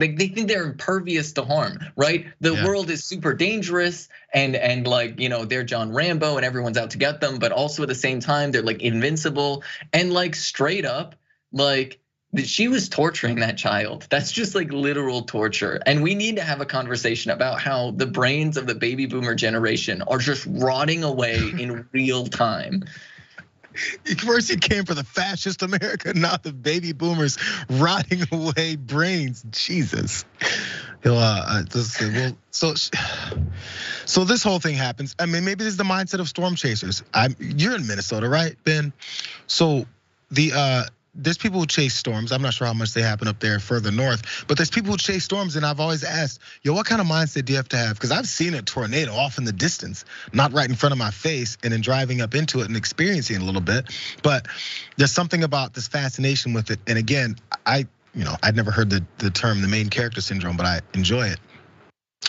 they think they're impervious to harm, right? The world is super dangerous, and like, they're John Rambo and everyone's out to get them, but also at the same time they're like invincible, and like straight up, like she was torturing that child. That's just like literal torture. And we need to have a conversation about how the brains of the baby boomer generation are just rotting away in real time. First it came for the fascist America, now the baby boomers rotting away brains. Jesus. So this whole thing happens. I mean, maybe this is the mindset of storm chasers. You're in Minnesota, right, Ben? So there's people who chase storms. I'm not sure how much they happen up there further north, but there's people who chase storms, and I've always asked, what kind of mindset do you have to have? Because I've seen a tornado off in the distance, not right in front of my face, and then driving up into it and experiencing it a little bit. But there's something about this fascination with it. And again, I'd never heard the term the main character syndrome, but I enjoy it.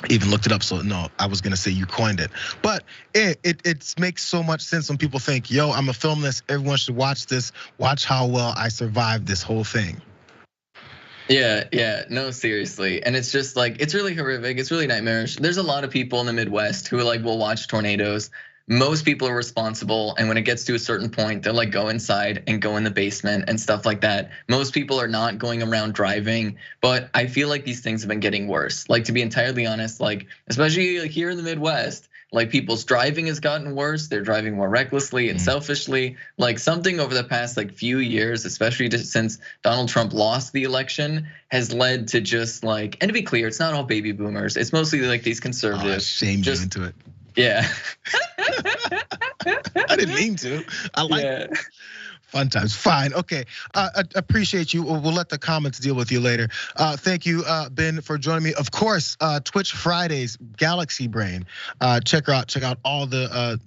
Even looked it up, so no, I was gonna say you coined it. But it makes so much sense when people think, I'm gonna film this, everyone should watch this, watch how well I survived this whole thing. Yeah, no, seriously. And it's just like, it's really horrific, it's really nightmarish. There's a lot of people in the Midwest who like will watch tornadoes. Most people are responsible, and when it gets to a certain point, they'll like go inside and go in the basement and stuff like that. Most people are not going around driving, but I feel like these things have been getting worse. Like, to be entirely honest, like especially like here in the Midwest, like people's driving has gotten worse. They're driving more recklessly and selfishly. Like something over the past like few years, especially since Donald Trump lost the election, has led to just like, and to be clear, it's not all baby boomers. It's mostly like these conservatives. Shamed you into it. Yeah. I didn't mean to. I like it. Fun times. Fine. Okay. I appreciate you. We'll let the comments deal with you later. Thank you, Ben, for joining me. Of course, Twitch Fridays, Galaxy Brain. Check out all the.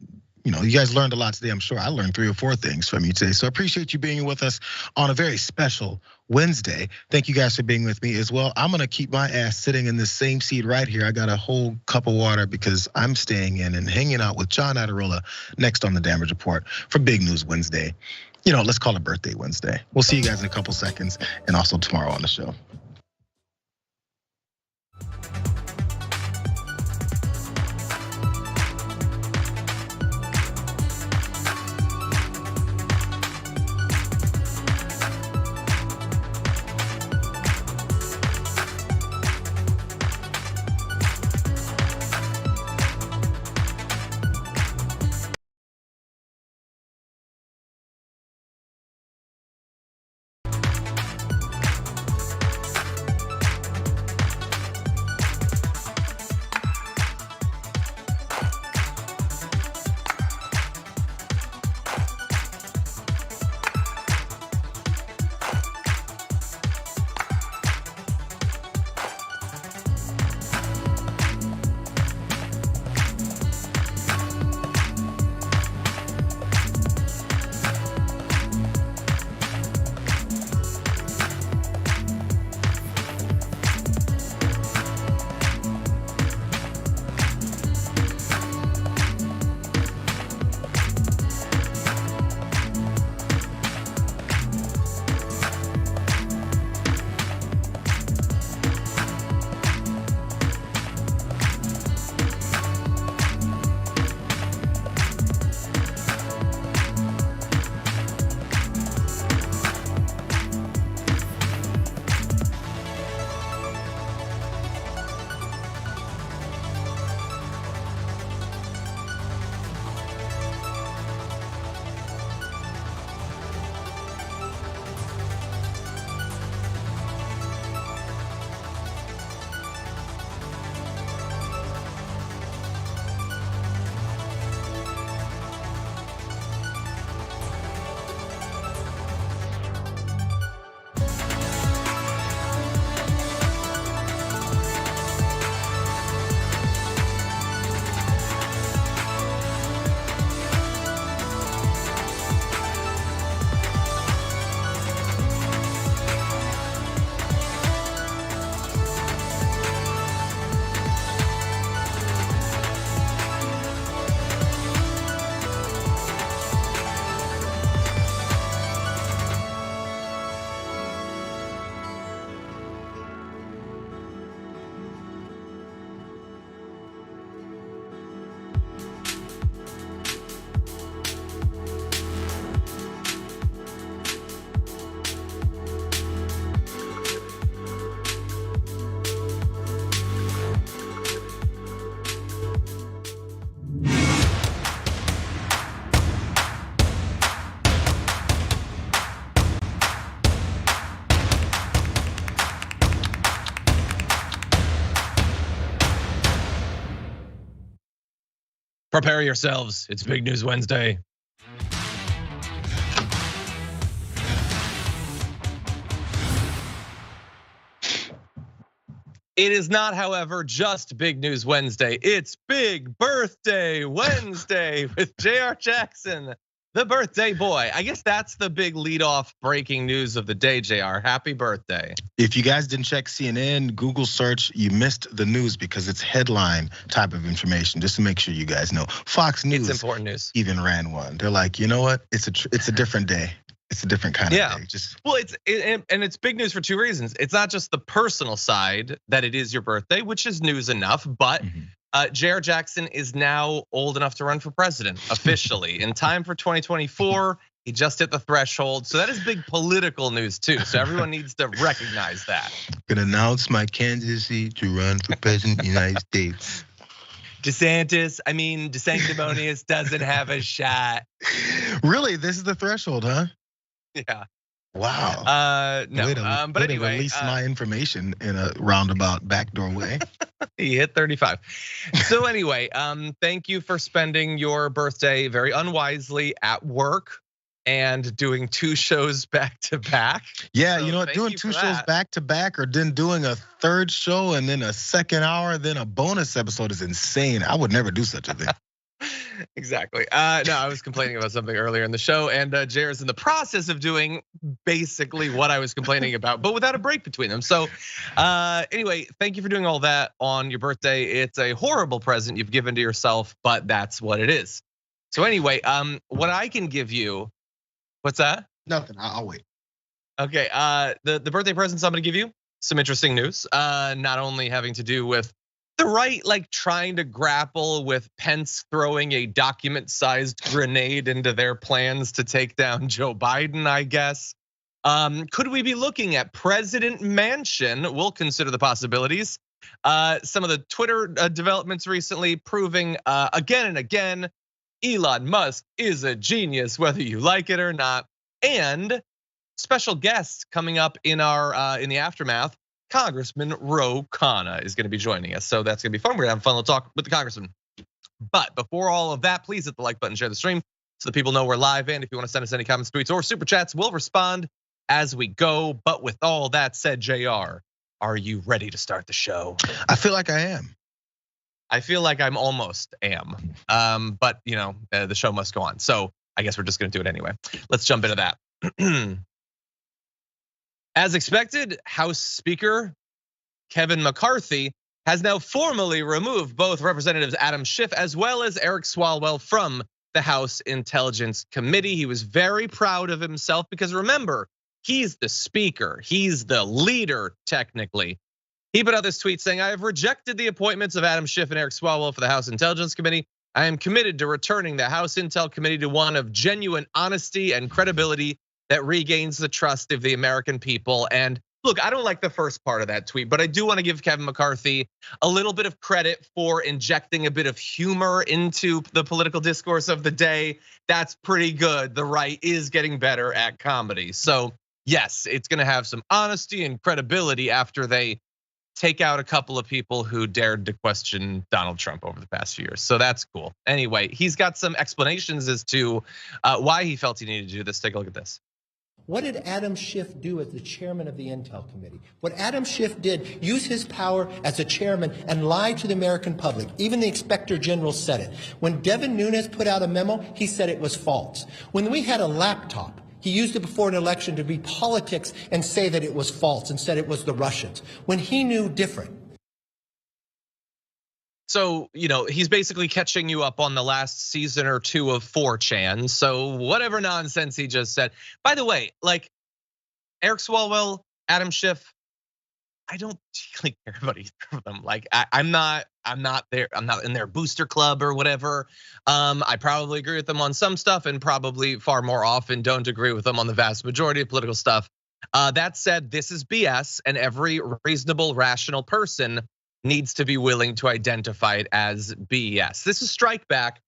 You guys learned a lot today. I'm sure I learned 3 or 4 things from you today. So I appreciate you being with us on a very special Wednesday. Thank you guys for being with me as well. I'm gonna keep my ass sitting in this same seat right here. I got a whole cup of water because I'm staying in and hanging out with John Iadarola next on the Damage Report for Big News Wednesday. Let's call it Birthday Wednesday. We'll see you guys in a couple seconds, and also tomorrow on the show. Prepare yourselves. It's Big News Wednesday. It is not, however, just Big News Wednesday. It's Big Birthday Wednesday with Jayar Jackson, the birthday boy. I guess that's the big leadoff breaking news of the day, Jayar. Happy birthday. If you guys didn't check CNN, Google search, you missed the news because it's headline type of information, just to make sure you guys know. Fox News, it's important news, even ran one. They're like, you know what? It's a different day. It's a different kind of day. Well, it's big news for two reasons. It's not just the personal side that it is your birthday, which is news enough, but Jayar Jackson is now old enough to run for president officially in time for 2024. He just hit the threshold. So that is big political news too. So everyone needs to recognize that. Gonna announce my candidacy to run for president of the United States. DeSanctimonious doesn't have a shot. Really, this is the threshold, huh? Yeah. Wow. No. But anyway, release my information in a roundabout backdoor way. He hit 35. So anyway, thank you for spending your birthday very unwisely at work and doing 2 shows back to back. Yeah, so you know what? Doing 2 shows back to back, or then doing a 3rd show and then a 2nd hour, then a bonus episode is insane. I would never do such a thing. Exactly. No, I was complaining about something earlier in the show, and Jayar is in the process of doing basically what I was complaining about, but without a break between them. So anyway, thank you for doing all that on your birthday. It's a horrible present you've given to yourself, but that's what it is. So anyway, what I can give you, what's that? Nothing, I'll wait. Okay, the birthday presents I'm gonna give you, some interesting news. Not only having to do with the right, like trying to grapple with Pence throwing a document-sized grenade into their plans to take down Joe Biden, I guess. Could we be looking at President Mansion? We'll consider the possibilities. Some of the Twitter developments recently proving again and again, Elon Musk is a genius, whether you like it or not. And special guests coming up in in the aftermath. Congressman Ro Khanna is going to be joining us. So that's going to be fun. We're going to have a fun little talk with the congressman. But before all of that, please hit the like button, share the stream so that people know we're live. And if you want to send us any comments, tweets, or super chats, we'll respond as we go. But with all that said, Jayar, are you ready to start the show? I feel like I am. I feel like I'm almost am. But the show must go on. So I guess we're just going to do it anyway. Let's jump into that. As expected, House Speaker Kevin McCarthy has now formally removed both Representatives Adam Schiff as well as Eric Swalwell from the House Intelligence Committee. He was very proud of himself because remember, he's the speaker, he's the leader technically. He put out this tweet saying, "I have rejected the appointments of Adam Schiff and Eric Swalwell for the House Intelligence Committee. I am committed to returning the House Intel Committee to one of genuine honesty and credibility that regains the trust of the American people." And look, I don't like the first part of that tweet, but I do want to give Kevin McCarthy a little bit of credit for injecting a bit of humor into the political discourse of the day. That's pretty good. The right is getting better at comedy. So yes, it's gonna have some honesty and credibility after they take out a couple of people who dared to question Donald Trump over the past few years. So that's cool. Anyway, he's got some explanations as to why he felt he needed to do this. Take a look at this. What did Adam Schiff do as the chairman of the Intel Committee? What Adam Schiff did, use his power as a chairman and lie to the American public. Even the Inspector General said it. When Devin Nunes put out a memo, he said it was false. When we had a laptop, he used it before an election to be politics and say that it was false and said it was the Russians. When he knew different. So, he's basically catching you up on the last season or 2 of 4chan. So whatever nonsense he just said. By the way, like Eric Swalwell, Adam Schiff, I don't really care about either of them. Like I'm not there. I'm not in their booster club or whatever. I probably agree with them on some stuff and probably far more often don't agree with them on the vast majority of political stuff. That said, this is BS, and every reasonable, rational person needs to be willing to identify it as BS. This is strike back.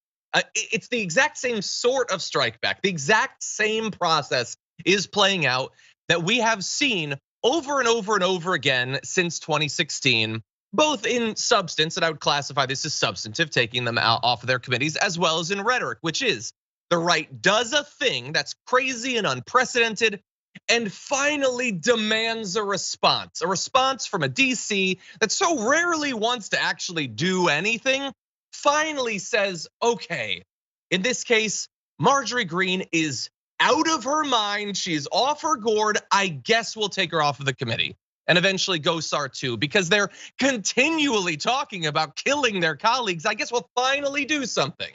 It's the exact same sort of strike back. The exact same process is playing out that we have seen over and over and over again since 2016 both in substance, and I would classify this as substantive, taking them out off of their committees, as well as in rhetoric, which is the right does a thing that's crazy and unprecedented and finally demands a response from a DC that so rarely wants to actually do anything, finally says, okay, in this case, Marjorie Greene is out of her mind, she's off her gourd, I guess we'll take her off of the committee. And eventually Gosar too, because they're continually talking about killing their colleagues, I guess we'll finally do something.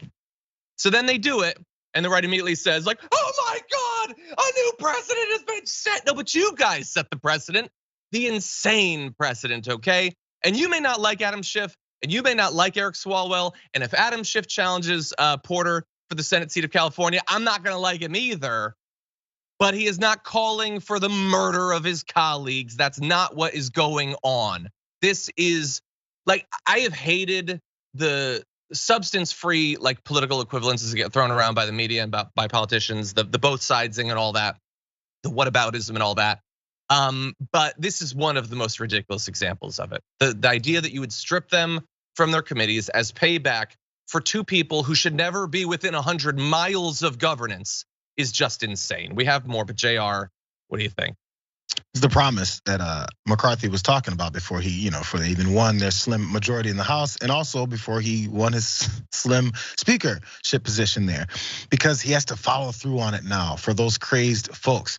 So then they do it, and the right immediately says like, oh my God, a new precedent has been set. No, but you guys set the precedent, the insane precedent, okay? And you may not like Adam Schiff, and you may not like Eric Swalwell, and if Adam Schiff challenges Porter for the Senate seat of California, I'm not gonna like him either. But he is not calling for the murder of his colleagues. That's not what is going on. This is like, I have hated the substance-free like political equivalences that get thrown around by the media and by politicians, the both sidesing and all that, the whataboutism and all that. But this is one of the most ridiculous examples of it. The idea that you would strip them from their committees as payback for two people who should never be within 100 miles of governance is just insane. We have more, but Jayar, what do you think? It's the promise that McCarthy was talking about before he, before they even won their slim majority in the House, and also before he won his slim speakership position there, because he has to follow through on it now for those crazed folks.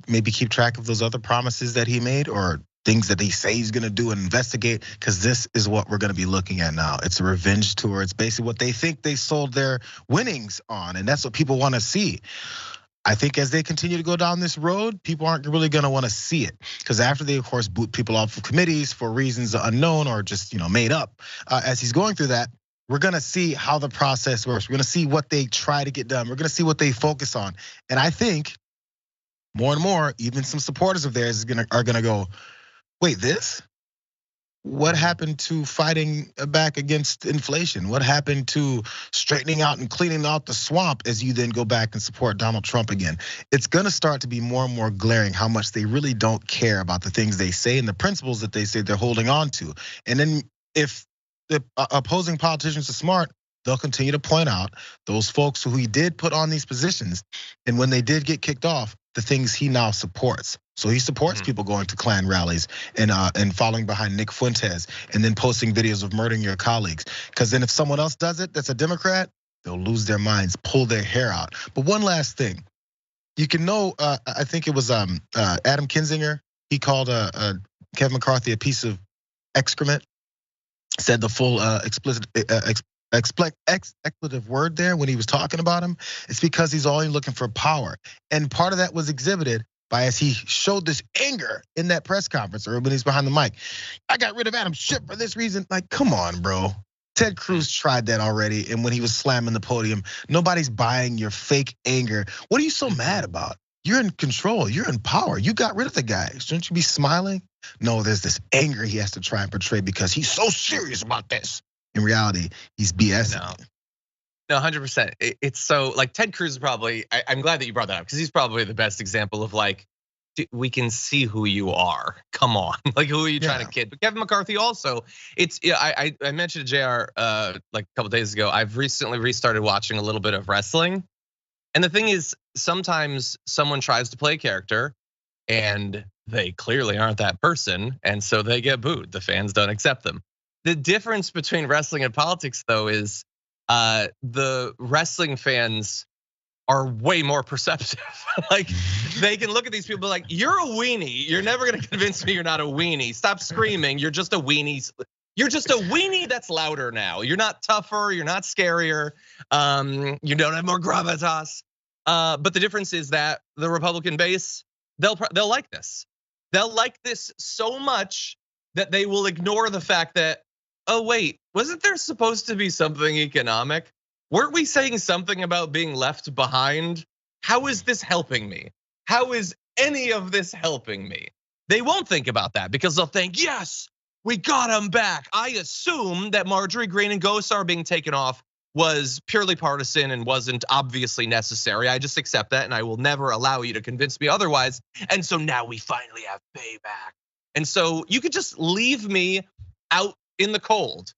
Maybe keep track of those other promises that he made, or things that he say he's gonna do and investigate, because this is what we're gonna be looking at now. It's a revenge tour. It's basically what they think they sold their winnings on, and that's what people wanna see. I think as they continue to go down this road, people aren't really gonna wanna see it, because after they, of course, boot people off of committees for reasons unknown or just made up, as he's going through that, we're gonna see how the process works. We're gonna see what they try to get done. We're gonna see what they focus on, and I think more and more, even some supporters of theirs are gonna go, wait, this? What happened to fighting back against inflation? What happened to straightening out and cleaning out the swamp as you then go back and support Donald Trump again? It's gonna start to be more and more glaring how much they really don't care about the things they say and the principles that they say they're holding on to. And then if the opposing politicians are smart, they'll continue to point out those folks who he did put on these positions, and when they did get kicked off, the things he now supports. So he supports people going to Klan rallies and following behind Nick Fuentes and then posting videos of murdering your colleagues. Because then if someone else does it that's a Democrat, they'll lose their minds, pull their hair out. But one last thing, you can know, I think it was Adam Kinzinger, he called Kevin McCarthy a piece of excrement, said the full expletive word there when he was talking about him. It's because he's only looking for power. And part of that was exhibited by as he showed this anger in that press conference or when he's behind the mic. I got rid of Adam Schiff for this reason. Like, come on, bro. Ted Cruz tried that already, and when he was slamming the podium, nobody's buying your fake anger. What are you so mad about? You're in control, you're in power. You got rid of the guy. Shouldn't you be smiling? No, there's this anger he has to try and portray because he's so serious about this. In reality, he's BSing. No, 100%. It's so like Ted Cruz is probably, I'm glad that you brought that up because he's probably the best example of like, we can see who you are. Come on, like who are you trying to kid? But Kevin McCarthy also, I mentioned to Jayar like a couple days ago. I've recently restarted watching a little bit of wrestling, and the thing is, sometimes someone tries to play a character, and they clearly aren't that person, and so they get booed. The fans don't accept them. The difference between wrestling and politics, though, is the wrestling fans are way more perceptive. Like they can look at these people like, you're a weenie. You're never gonna convince me you're not a weenie. Stop screaming. You're just a weenie. You're just a weenie that's louder now. You're not tougher. You're not scarier. You don't have more gravitas. But the difference is that the Republican base, they'll like this. They'll like this so much that they will ignore the fact that, oh wait, wasn't there supposed to be something economic? Weren't we saying something about being left behind? How is this helping me? How is any of this helping me? They won't think about that because they'll think, yes, we got him back. I assume that Marjorie Greene and Gosar being taken off was purely partisan and wasn't obviously necessary. I just accept that and I will never allow you to convince me otherwise. And so now we finally have payback. And so you could just leave me out in the cold.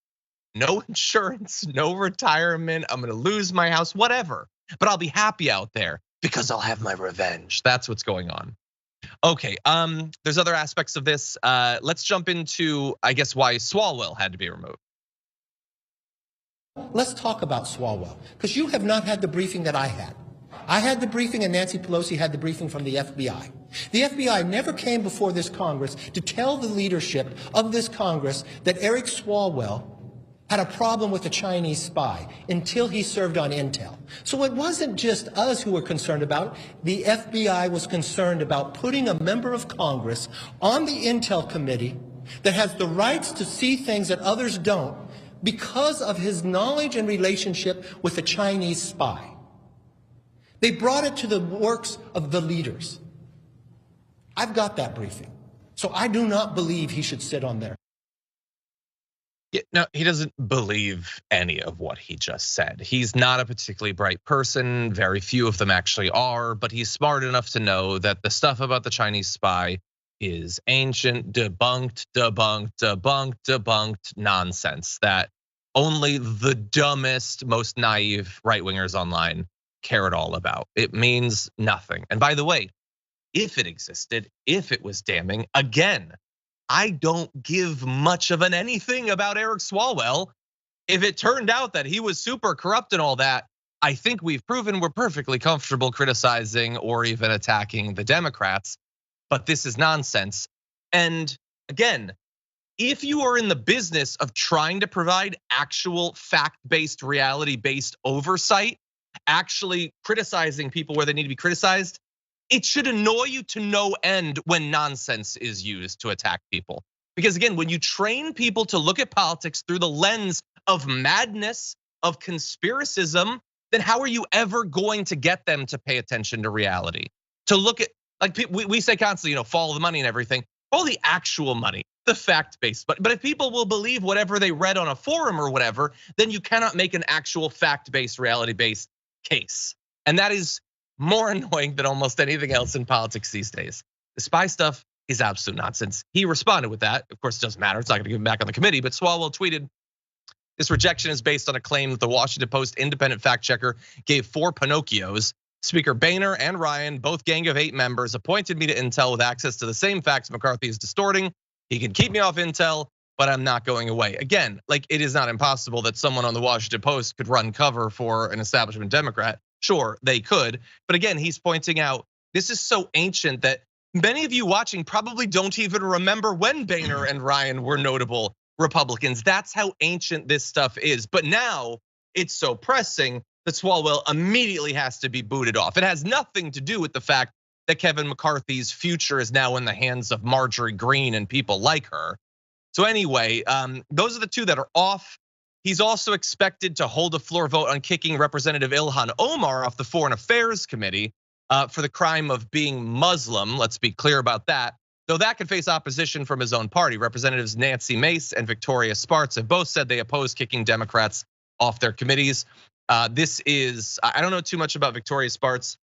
No insurance, no retirement. I'm gonna lose my house, whatever. But I'll be happy out there because I'll have my revenge. That's what's going on. Okay, there's other aspects of this. Let's jump into, I guess, why Swalwell had to be removed. Let's talk about Swalwell, because you have not had the briefing that I had. I had the briefing and Nancy Pelosi had the briefing from the FBI. The FBI never came before this Congress to tell the leadership of this Congress that Eric Swalwell had a problem with a Chinese spy until he served on Intel. So it wasn't just us who were concerned about it. The FBI was concerned about putting a member of Congress on the Intel committee that has the rights to see things that others don't because of his knowledge and relationship with a Chinese spy. They brought it to the works of the leaders. I've got that briefing. So I do not believe he should sit on there. Yeah, no, he doesn't believe any of what he just said. He's not a particularly bright person. Very few of them actually are, but he's smart enough to know that the stuff about the Chinese spy is ancient, debunked nonsense that only the dumbest, most naive right-wingers online care at all about. It means nothing. And by the way, if it existed, if it was damning, again, I don't give much of an anything about Eric Swalwell. If it turned out that he was super corrupt and all that, I think we've proven we're perfectly comfortable criticizing or even attacking the Democrats. But this is nonsense. And again, if you are in the business of trying to provide actual fact-based, reality-based oversight, actually criticizing people where they need to be criticized, it should annoy you to no end when nonsense is used to attack people. Because again, when you train people to look at politics through the lens of madness, of conspiracism, then how are you ever going to get them to pay attention to reality? To look at, like we say constantly, follow the money and everything, follow the actual money, the fact-based. But if people will believe whatever they read on a forum or whatever, then you cannot make an actual fact-based, reality-based case. And that is more annoying than almost anything else in politics these days. The spy stuff is absolute nonsense. He responded with that. Of course, it doesn't matter. It's not gonna give him back on the committee, but Swalwell tweeted, "This rejection is based on a claim that the Washington Post independent fact checker gave 4 Pinocchios. Speaker Boehner and Ryan, both Gang of 8 members, appointed me to Intel with access to the same facts McCarthy is distorting. He can keep me off Intel, but I'm not going away." Again, like it is not impossible that someone on the Washington Post could run cover for an establishment Democrat. Sure, they could. But again, he's pointing out this is so ancient that many of you watching probably don't even remember when Boehner and Ryan were notable Republicans. That's how ancient this stuff is. But now it's so pressing that Swalwell immediately has to be booted off. It has nothing to do with the fact that Kevin McCarthy's future is now in the hands of Marjorie Greene and people like her. So anyway, those are the 2 that are off. He's also expected to hold a floor vote on kicking Representative Ilhan Omar off the Foreign Affairs Committee for the crime of being Muslim. Let's be clear about that. Though that could face opposition from his own party. Representatives Nancy Mace and Victoria Spartz have both said they oppose kicking Democrats off their committees. This is, I don't know too much about Victoria Spartz.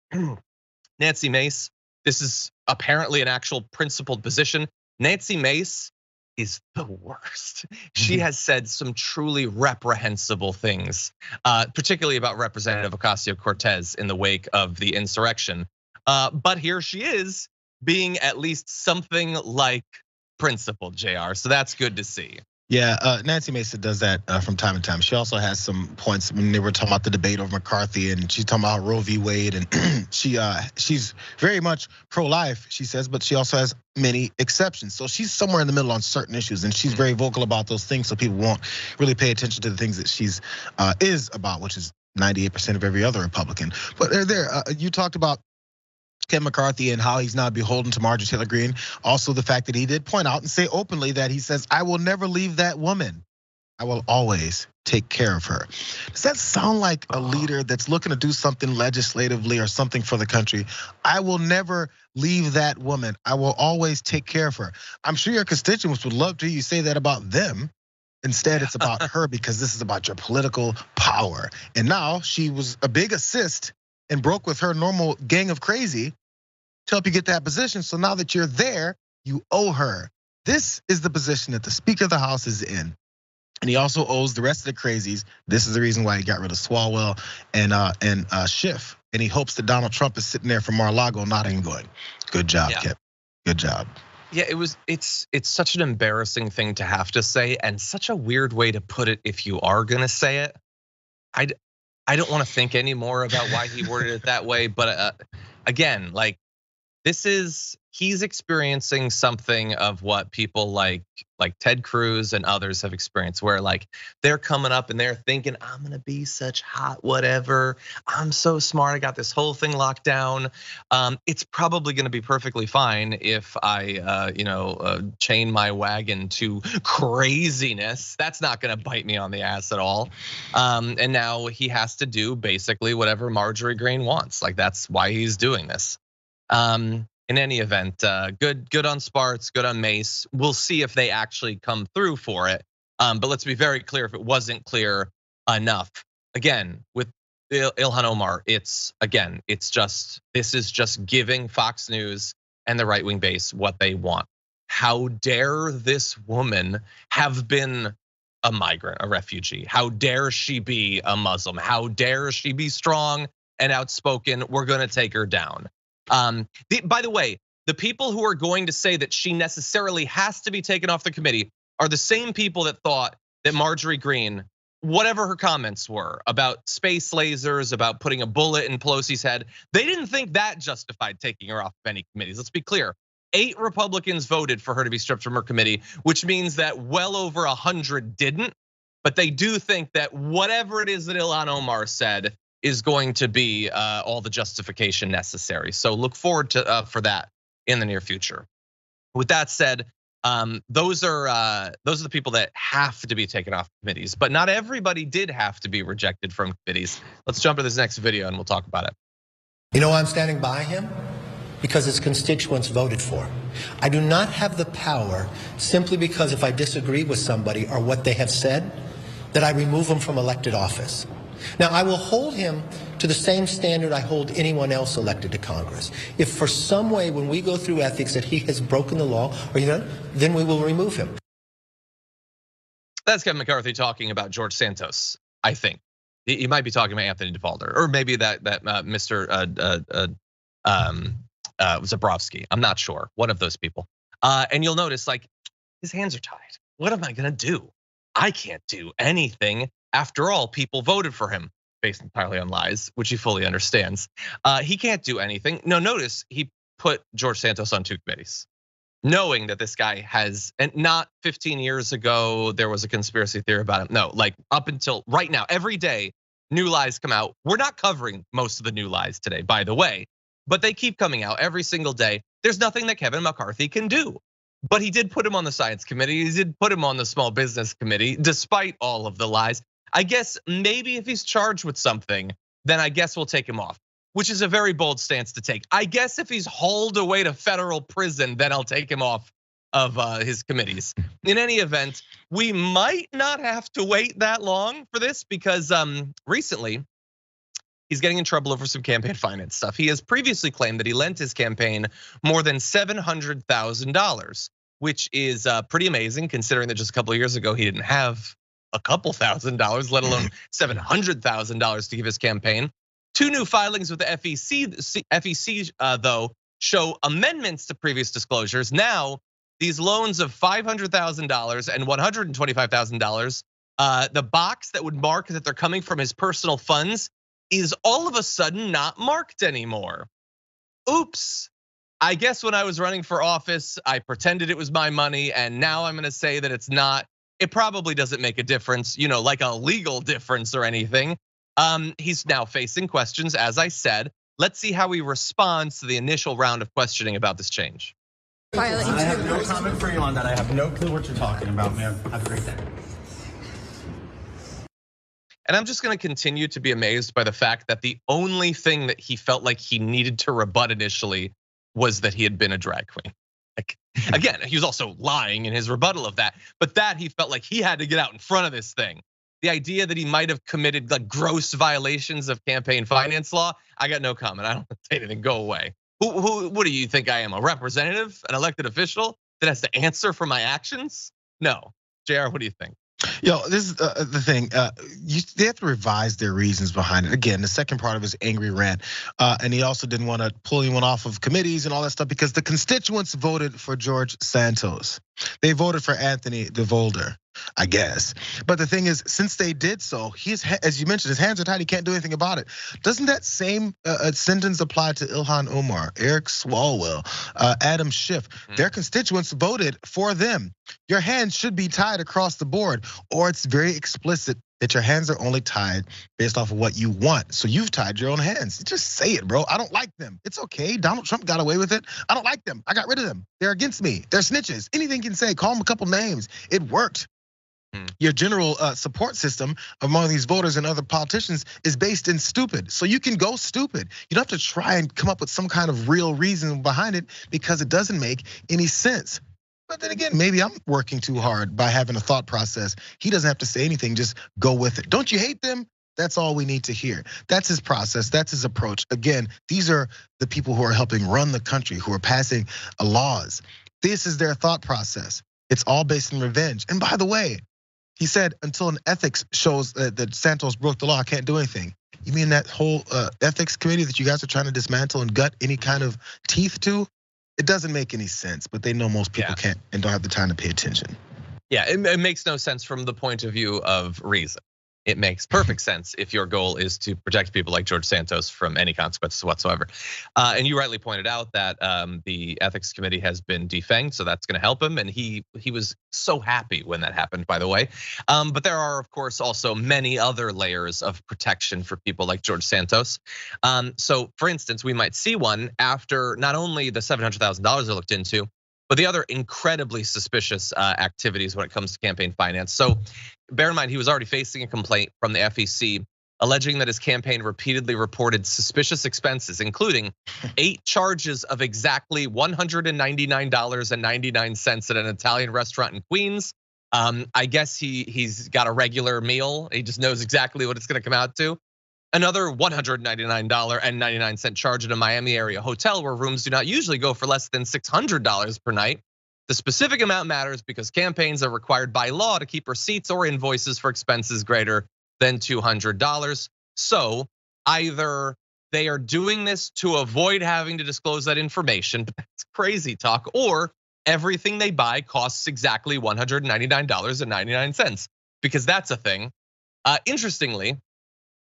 Nancy Mace, this is apparently an actual principled position. Nancy Mace is the worst. She has said some truly reprehensible things, particularly about Representative Ocasio-Cortez in the wake of the insurrection. But here she is being at least something like principled, Jayar. So that's good to see. Yeah, Nancy Mason does that from time to time. She also has some points when they were talking about the debate over McCarthy, and she's talking about Roe v. Wade, and she's very much pro-life, she says, but she also has many exceptions. So she's somewhere in the middle on certain issues, and she's very vocal about those things, so people won't really pay attention to the things that she's is about, which is 98% of every other Republican. But you talked about Kevin McCarthy and how he's not beholden to Marjorie Taylor Greene. Also the fact that he did point out and say openly that he says, "I will never leave that woman. I will always take care of her." Does that sound like a leader that's looking to do something legislatively or something for the country? I will never leave that woman. I will always take care of her. I'm sure your constituents would love to hear you say that about them. Instead, it's about her because this is about your political power. And now she was a big assist and broke with her normal gang of crazy to help you get that position. So now that you're there, you owe her This is the position that the Speaker of the House is in. And he also owes the rest of the crazies. This is the reason why he got rid of Swalwell and Schiff. And he hopes that Donald Trump is sitting there from Mar-a-Lago nodding and going, good job, Kip, good job. Yeah, it's such an embarrassing thing to have to say, and such a weird way to put it if you are gonna say it. I don't want to think any more about why he worded it that way, but again, like he's experiencing something of what people like Ted Cruz and others have experienced, where like they're coming up and they're thinking, I'm gonna be such hot whatever. I'm so smart. I got this whole thing locked down. It's probably gonna be perfectly fine if I, chain my wagon to craziness. That's not gonna bite me on the ass at all. And now he has to do basically whatever Marjorie Greene wants. Like that's why he's doing this. In any event, good on Sparts, good on Mace. We'll see if they actually come through for it. But let's be very clear if it wasn't clear enough. Again, with Ilhan Omar, this is just giving Fox News and the right-wing base what they want. How dare this woman have been a migrant, a refugee? How dare she be a Muslim? How dare she be strong and outspoken? We're gonna take her down. By the way, the people who are going to say that she necessarily has to be taken off the committee are the same people that thought that Marjorie Greene, whatever her comments were about space lasers, about putting a bullet in Pelosi's head, they didn't think that justified taking her off of any committees. Let's be clear. 8 Republicans voted for her to be stripped from her committee, which means that well over 100 didn't. But they do think that whatever it is that Ilhan Omar said is going to be all the justification necessary. So look forward to for that in the near future. With that said, those are the people that have to be taken off committees, but not everybody did have to be rejected from committees. Let's jump to this next video and we'll talk about it. You know why I'm standing by him? Because his constituents voted for him. I do not have the power simply because if I disagree with somebody or what they have said, that I remove them from elected office. Now, I will hold him to the same standard I hold anyone else elected to Congress. If for some way when we go through ethics that he has broken the law, then we will remove him. That's Kevin McCarthy talking about George Santos, I think. He might be talking about Anthony DeValder, or maybe that Mr. Zabrowski. I'm not sure, one of those people. And you'll notice like his hands are tied. What am I gonna do? I can't do anything. After all, people voted for him based entirely on lies, which he fully understands. He can't do anything. No, notice he put George Santos on 2 committees, knowing that this guy has, and not 15 years ago, there was a conspiracy theory about him. No, like up until right now, every day, new lies come out. We're not covering most of the new lies today, by the way, but they keep coming out every single day. There's nothing that Kevin McCarthy can do. But he did put him on the science committee. He did put him on the small business committee, despite all of the lies. I guess maybe if he's charged with something, then I guess we'll take him off, which is a very bold stance to take. I guess if he's hauled away to federal prison, then I'll take him off of his committees. In any event, we might not have to wait that long for this because recently he's getting in trouble over some campaign finance stuff. He has previously claimed that he lent his campaign more than $700,000, which is pretty amazing considering that just a couple of years ago he didn't have a couple $1,000s, let alone $700,000 to give his campaign. 2 new filings with the FEC though show amendments to previous disclosures. Now, these loans of $500,000 and $125,000, the box that would mark that they're coming from his personal funds is all of a sudden not marked anymore. Oops. I guess when I was running for office, I pretended it was my money, and now I'm gonna say that it's not. It probably doesn't make a difference, like a legal difference or anything. He's now facing questions, as I said. Let's see how he responds to the initial round of questioning about this change. I have no comment for you on that. I have no clue what you're talking about, man. Have a great day. And I'm just gonna continue to be amazed by the fact that the only thing that he felt like he needed to rebut initially was that he had been a drag queen. Like, again, he was also lying in his rebuttal of that, but that he felt like he had to get out in front of this thing. The idea that he might have committed like gross violations of campaign finance law, I got no comment. I don't say anything, go away. What do you think I am, a representative, an elected official? that has to answer for my actions? No. Jayar, what do you think? Yo, this is the thing. They have to revise their reasons behind it. Again, the second part of his angry rant, and he also didn't want to pull anyone off of committees and all that stuff because the constituents voted for George Santos. They voted for Anthony DeVolder, I guess. But the thing is, since they did so, as you mentioned, his hands are tied. He can't do anything about it. Doesn't that same sentence apply to Ilhan Omar, Eric Swalwell, Adam Schiff? Their constituents voted for them. Your hands should be tied across the board, or it's very explicit that your hands are only tied based off of what you want. So you've tied your own hands. Just say it, bro. I don't like them. It's okay. Donald Trump got away with it. I don't like them. I got rid of them. They're against me. They're snitches. Anything you can say. Call them a couple names. It worked. Your general support system among these voters and other politicians is based in stupid. So you can go stupid. You don't have to try and come up with some kind of real reason behind it because it doesn't make any sense. But then again, maybe I'm working too hard by having a thought process. He doesn't have to say anything, just go with it. Don't you hate them? That's all we need to hear. That's his process, that's his approach. Again, these are the people who are helping run the country, who are passing laws. This is their thought process. It's all based in revenge. And by the way, he said, until an ethics shows that Santos broke the law, I can't do anything. You mean that whole ethics committee that you guys are trying to dismantle and gut any kind of teeth to? It doesn't make any sense, but they know most people can't and don't have the time to pay attention. Yeah, it makes no sense from the point of view of reason. It makes perfect sense if your goal is to protect people like George Santos from any consequences whatsoever. And you rightly pointed out that the ethics committee has been defanged, so that's going to help him. And he was so happy when that happened, by the way. But there are, of course, also many other layers of protection for people like George Santos. So, for instance, we might see one after not only the $700,000 are looked into, but the other incredibly suspicious activities when it comes to campaign finance. So bear in mind, he was already facing a complaint from the FEC alleging that his campaign repeatedly reported suspicious expenses, including 8 charges of exactly $199.99 at an Italian restaurant in Queens. I guess he's got a regular meal. He just knows exactly what it's gonna come out to. Another $199.99 charge at a Miami area hotel where rooms do not usually go for less than $600 per night. The specific amount matters because campaigns are required by law to keep receipts or invoices for expenses greater than $200. So either they are doing this to avoid having to disclose that information, but that's crazy talk, or everything they buy costs exactly $199.99 because that's a thing. Interestingly,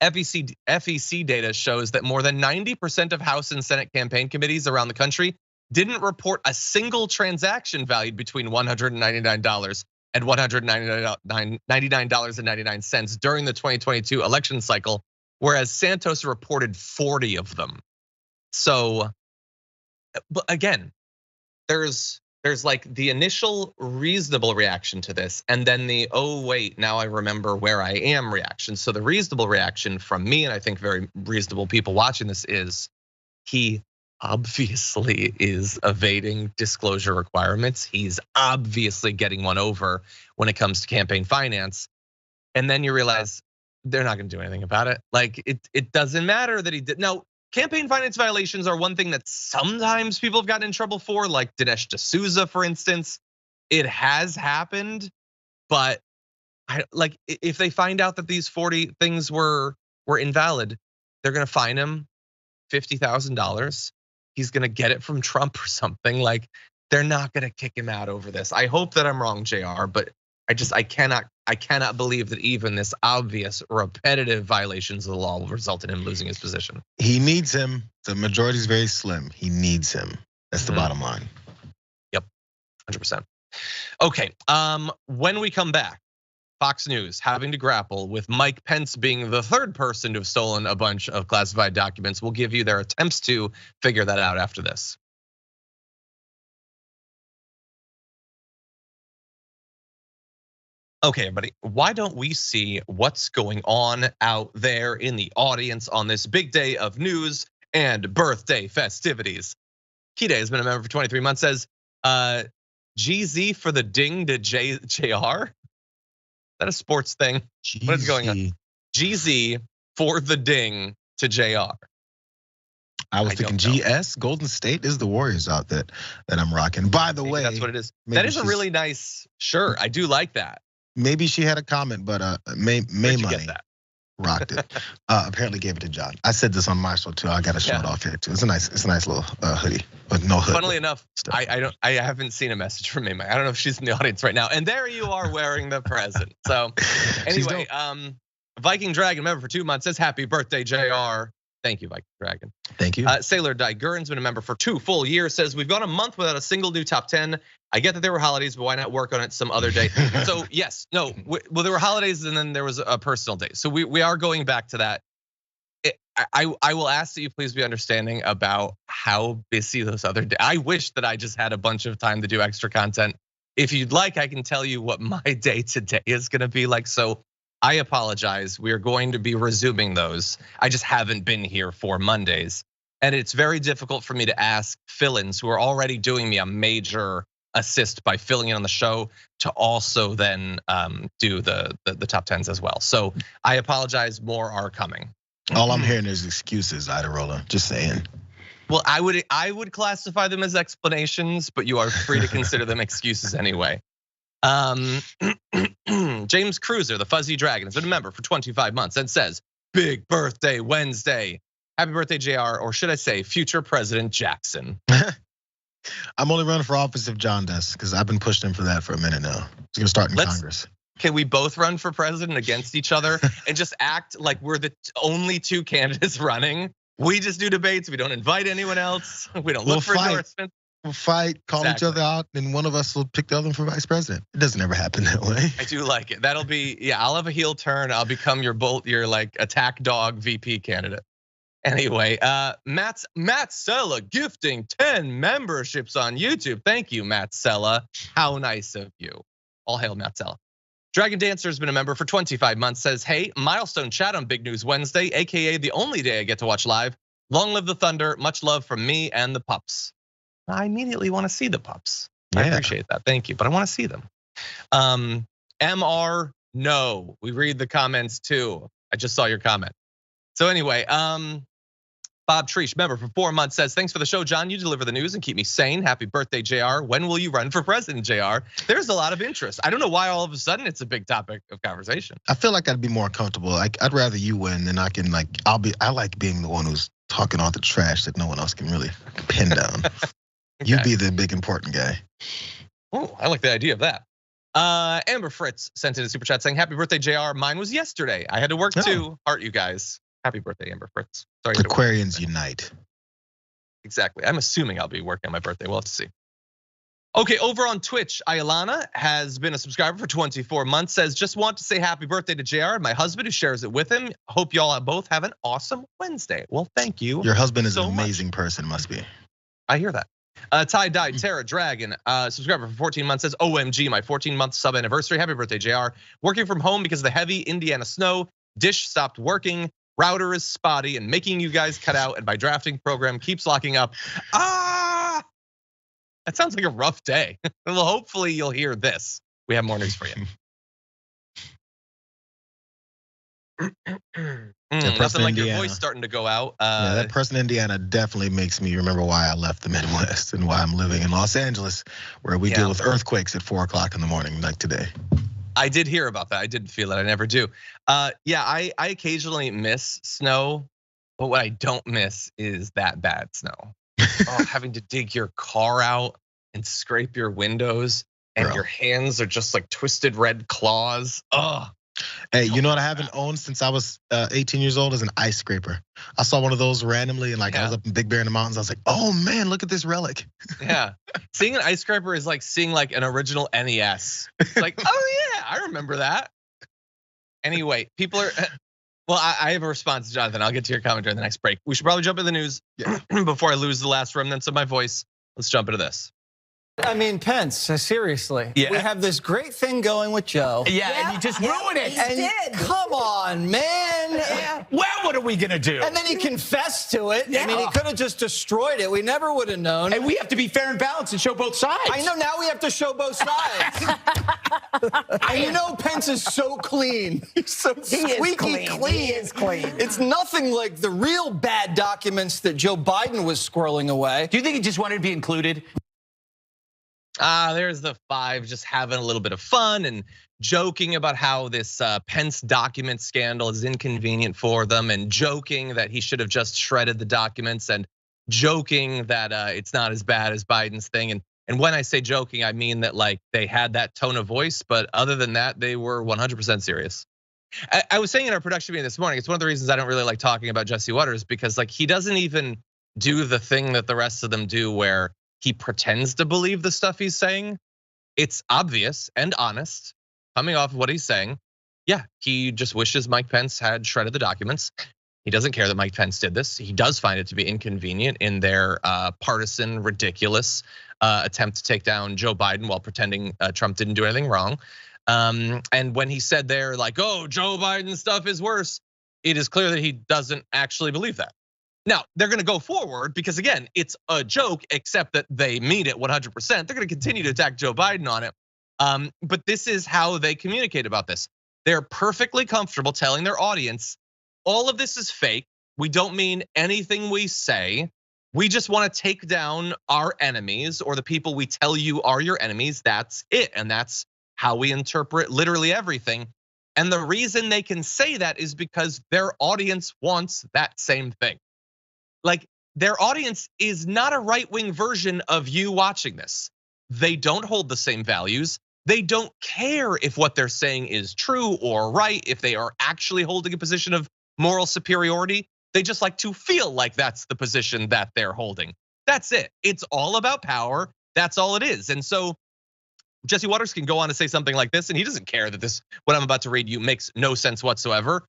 FEC data shows that more than 90% of House and Senate campaign committees around the country didn't report a single transaction valued between $199 and $199.99 during the 2022 election cycle, whereas Santos reported 40 of them. So, but again, there's like the initial reasonable reaction to this, and then the oh wait, now I remember where I am reaction. So the reasonable reaction from me, and I think very reasonable people watching this, is he obviously is evading disclosure requirements. He's obviously getting one over when it comes to campaign finance. And then you realize they're not gonna do anything about it. Like it doesn't matter that he did. Now, campaign finance violations are one thing that sometimes people have gotten in trouble for, like Dinesh D'Souza, for instance. It has happened, but like if they find out that these 40 things were invalid, they're gonna fine him $50,000. He's gonna get it from Trump or something. Like they're not gonna kick him out over this. I hope that I'm wrong, Jayar, but I cannot believe that even this obvious repetitive violations of the law will result in him losing his position. He needs him. The majority is very slim. He needs him. That's the bottom line. Yep, 100%. Okay, when we come back, Fox News having to grapple with Mike Pence being the third person to have stolen a bunch of classified documents. We'll give you their attempts to figure that out after this. Okay, everybody, why don't we see what's going on out there in the audience on this big day of news and birthday festivities? Key Day has been a member for 23 months, says, GZ for the ding to JR? Is that a sports thing? GZ. What is going on? GZ for the ding to JR. I was thinking GS, Golden State is the Warriors outfit that I'm rocking. By the way, that's what it is. That is a really nice shirt. I do like that. Maybe she had a comment, but May Money get that? rocked it. Apparently gave it to John. I said this on my show too. I got to show it off here too. It's a nice little hoodie, but no hood. Funnily enough, I haven't seen a message from May. I don't know if she's in the audience right now. And there you are wearing the present. So anyway, Viking Dragon member for 2 months says happy birthday, JR. Thank you, Viking Dragon. Thank you. Sailor Digurn's been a member for 2 full years, says we've gone a month without a single new top 10. I get that there were holidays, but why not work on it some other day? So yes, no, well, there were holidays and then there was a personal day. So we are going back to that. I will ask that you please be understanding about how busy those other days. I wish that I just had a bunch of time to do extra content. If you'd like, I can tell you what my day to day is gonna be like. So I apologize. We are going to be resuming those. I just haven't been here for Mondays. And it's very difficult for me to ask fill-ins who are already doing me a major assist by filling in on the show to also then do the top 10s as well. So I apologize, more are coming. All I'm hearing is excuses, Iadarola, just saying. Well, I would classify them as explanations, but you are free to consider them excuses anyway. James Cruiser, the Fuzzy Dragon, has been a member for 25 months and says, big birthday Wednesday. Happy birthday, JR, or should I say future President Jackson. I'm only running for office if John does, because I've been pushing him for that for a minute now. He's gonna start in Congress. Can we both run for president against each other and just act like we're the only 2 candidates running? We just do debates, we don't invite anyone else, we don't look for endorsements. We'll fight, call each other out, and one of us will pick the other for vice president. It doesn't ever happen that way. I do like it. That'll be, yeah, I'll have a heel turn. I'll become your like attack dog VP candidate. Anyway, Matt Sella gifting 10 memberships on YouTube. Thank you, Matt Sella. How nice of you. All hail Matt Sella. Dragon Dancer has been a member for 25 months, says, hey, milestone chat on Big News Wednesday, AKA the only day I get to watch live. Long live the Thunder, much love from me and the pups. I immediately want to see the pups. I appreciate that, thank you, but I want to see them. MR, no, we read the comments too. I just saw your comment. So anyway, Bob Treesh, member for 4 months, says, thanks for the show, John. You deliver the news and keep me sane. Happy birthday, JR. When will you run for president, JR? There's a lot of interest. I don't know why all of a sudden it's a big topic of conversation. I feel like I'd be more comfortable. Like I'd rather you win than I can I like being the one who's talking all the trash that no one else can really pin down. Okay. You be the big important guy. Oh, I like the idea of that. Amber Fritz sent in a super chat saying, happy birthday, JR. Mine was yesterday. I had to work too. Heart you guys. Happy birthday, Amber Fritz. Sorry. Aquarians unite. Exactly. I'm assuming I'll be working on my birthday. We'll have to see. Okay, over on Twitch, Ayalana has been a subscriber for 24 months, says, just want to say happy birthday to JR and my husband who shares it with him. Hope y'all both have an awesome Wednesday. Well, thank you. Your husband is an amazing person, must be. I hear that. Tie-Dye Terra Dragon, subscriber for 14 months, says, OMG, my 14-month sub anniversary. Happy birthday, JR. Working from home because of the heavy Indiana snow. Dish stopped working. Router is spotty and making you guys cut out, and my drafting program keeps locking up. That sounds like a rough day. Well, hopefully you'll hear this. We have more news for you. Nothing like your voice starting to go out. Yeah, that person in Indiana definitely makes me remember why I left the Midwest and why I'm living in Los Angeles, where we deal with earthquakes at 4 o'clock in the morning, like today. I did hear about that. I did feel it. I never do. Yeah, I occasionally miss snow, but what I don't miss is that bad snow. Having to dig your car out and scrape your windows, and your hands are just like twisted red claws. Hey, you know what I haven't owned since I was 18 years old is an ice scraper. I saw one of those randomly, and like I was up in Big Bear in the mountains. I was like, oh man, look at this relic. Yeah, seeing an ice scraper is like seeing like an original NES. It's like, oh yeah, I remember that. Anyway, people are. Well, I have a response, Jonathan. I'll get to your comment during the next break. We should probably jump into the news before I lose the last remnants of my voice. Let's jump into this. I mean, Pence, seriously. Yeah. We have this great thing going with Joe. Yeah, and you just ruined it. And come on, man. Yeah. Well, what are we gonna do? And then he confessed to it. Yeah. I mean, he could have just destroyed it. We never would have known. And we have to be fair and balanced and show both sides. I know, now we have to show both sides. And you know Pence is so clean. He's so squeaky clean. He is clean. It's nothing like the real bad documents that Joe Biden was squirreling away. Do you think he just wanted to be included? There's the five just having a little bit of fun and joking about how this Pence document scandal is inconvenient for them, and joking that he should have just shredded the documents, and joking that it's not as bad as Biden's thing. And when I say joking, I mean that like they had that tone of voice, but other than that, they were 100% serious. I was saying in our production meeting this morning, it's one of the reasons I don't really like talking about Jesse Waters, because like he doesn't even do the thing that the rest of them do where he pretends to believe the stuff he's saying. It's obvious and honest coming off of what he's saying. Yeah, he just wishes Mike Pence had shredded the documents. He doesn't care that Mike Pence did this. He does find it to be inconvenient in their partisan, ridiculous attempt to take down Joe Biden while pretending Trump didn't do anything wrong. And when he said there like, oh, Joe Biden's stuff is worse, it is clear that he doesn't actually believe that. Now, they're gonna go forward because again, it's a joke, except that they mean it 100%. They're gonna continue to attack Joe Biden on it. But this is how they communicate about this. They're perfectly comfortable telling their audience, all of this is fake. We don't mean anything we say. We just wanna take down our enemies or the people we tell you are your enemies. That's it, and that's how we interpret literally everything. And the reason they can say that is because their audience wants that same thing. Like their audience is not a right-wing version of you watching this. They don't hold the same values. They don't care if what they're saying is true or right, if they are actually holding a position of moral superiority. They just like to feel like that's the position that they're holding. That's it. It's all about power. That's all it is. And so Jesse Waters can go on to say something like this, and he doesn't care that this, what I'm about to read you, makes no sense whatsoever.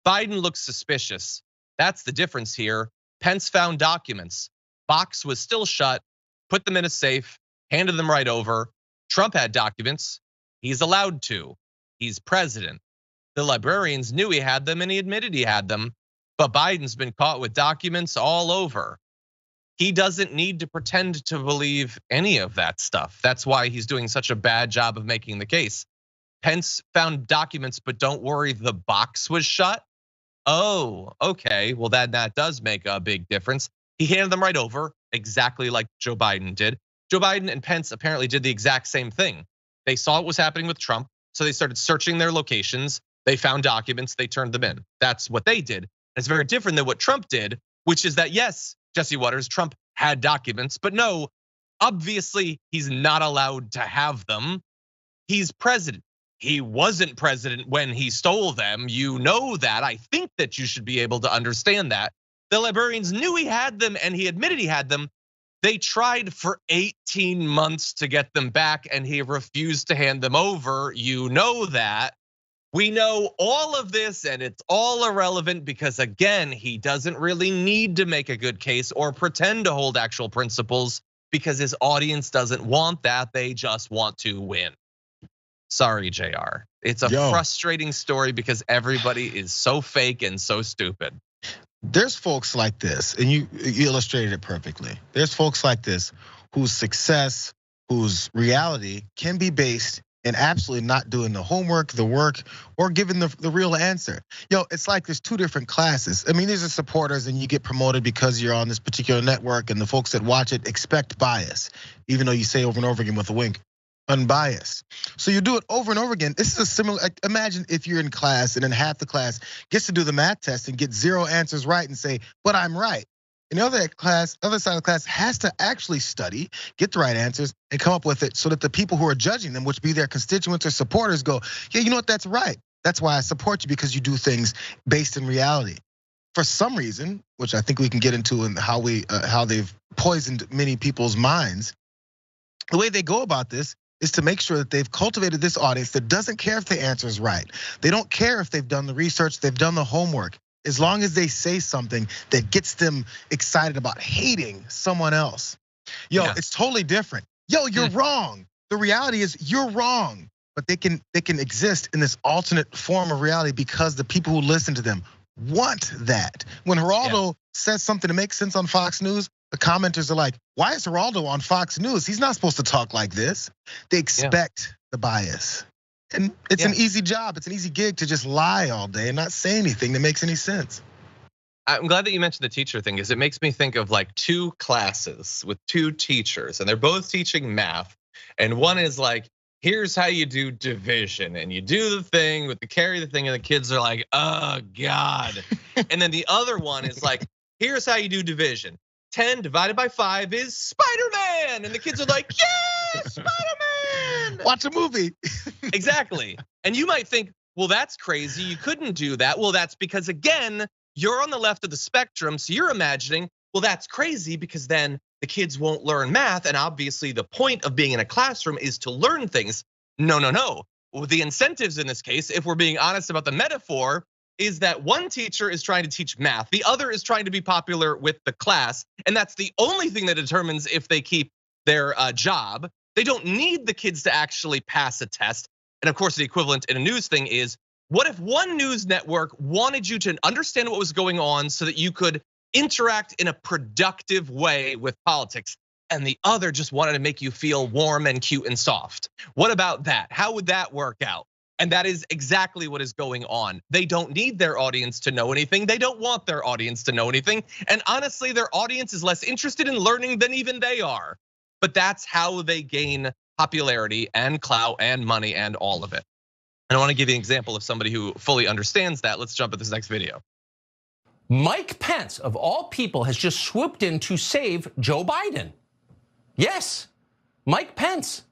Biden looks suspicious. That's the difference here. Pence found documents. Box was still shut, put them in a safe, handed them right over. Trump had documents. He's allowed to. He's president. The librarians knew he had them and he admitted he had them, but Biden's been caught with documents all over. He doesn't need to pretend to believe any of that stuff. That's why he's doing such a bad job of making the case. Pence found documents, but don't worry, the box was shut. Oh, okay, well that does make a big difference. He handed them right over, exactly like Joe Biden did. Joe Biden and Pence apparently did the exact same thing. They saw what was happening with Trump, so they started searching their locations. They found documents, they turned them in. That's what they did. It's very different than what Trump did, which is that yes, Jesse Waters, Trump had documents, but no, obviously he's not allowed to have them. He's president. He wasn't president when he stole them. You know that. I think that you should be able to understand that. The librarians knew he had them and he admitted he had them. They tried for 18 months to get them back and he refused to hand them over. You know that. We know all of this and it's all irrelevant because again, he doesn't really need to make a good case or pretend to hold actual principles because his audience doesn't want that. They just want to win. Sorry, Jayar. It's a frustrating story because everybody is so fake and so stupid. There's folks like this, and you illustrated it perfectly. There's folks like this whose success, whose reality can be based in absolutely not doing the homework, the work, or giving the real answer. It's like there's two different classes. I mean, these are supporters and you get promoted because you're on this particular network and the folks that watch it expect bias, even though you say over and over again with a wink, unbiased. So you do it over and over again. This is a similar, imagine if you're in class and then half the class gets to do the math test and get 0 answers right and say, but I'm right. And the other side of the class has to actually study, get the right answers and come up with it so that the people who are judging them, which be their constituents or supporters go, yeah, you know what, that's right. That's why I support you because you do things based in reality. For some reason, which I think we can get into and how they've poisoned many people's minds, the way they go about this is to make sure that they've cultivated this audience that doesn't care if the answer is right. They don't care if they've done the research, they've done the homework. As long as they say something that gets them excited about hating someone else. It's totally different. You're wrong. The reality is you're wrong. But they can exist in this alternate form of reality because the people who listen to them want that. When Geraldo says something that makes sense on Fox News, the commenters are like, why is Geraldo on Fox News? He's not supposed to talk like this. They expect the bias. And it's an easy job. It's an easy gig to just lie all day and not say anything that makes any sense. I'm glad that you mentioned the teacher thing, because it makes me think of like two classes with two teachers, and they're both teaching math. And one is like, here's how you do division, and you do the thing with the carry the thing, and the kids are like, oh God. And then the other one is like, here's how you do division. 10 divided by 5 is Spider-Man. And the kids are like, yeah, Spider-Man. Watch a movie. Exactly. And you might think, well, that's crazy. You couldn't do that. Well, that's because, again, you're on the left of the spectrum. So you're imagining, well, that's crazy because then the kids won't learn math. And obviously the point of being in a classroom is to learn things. No. The incentives in this case, if we're being honest about the metaphor, is that one teacher is trying to teach math, the other is trying to be popular with the class, and that's the only thing that determines if they keep their job. They don't need the kids to actually pass a test. And of course, the equivalent in a news thing is, what if one news network wanted you to understand what was going on so that you could interact in a productive way with politics, and the other just wanted to make you feel warm and cute and soft? What about that? How would that work out? And that is exactly what is going on. They don't need their audience to know anything. They don't want their audience to know anything. And honestly, their audience is less interested in learning than even they are. But that's how they gain popularity and clout and money and all of it. And I want to give you an example of somebody who fully understands that. Let's jump at this next video. Mike Pence, of all people, has just swooped in to save Joe Biden. Yes, Mike Pence.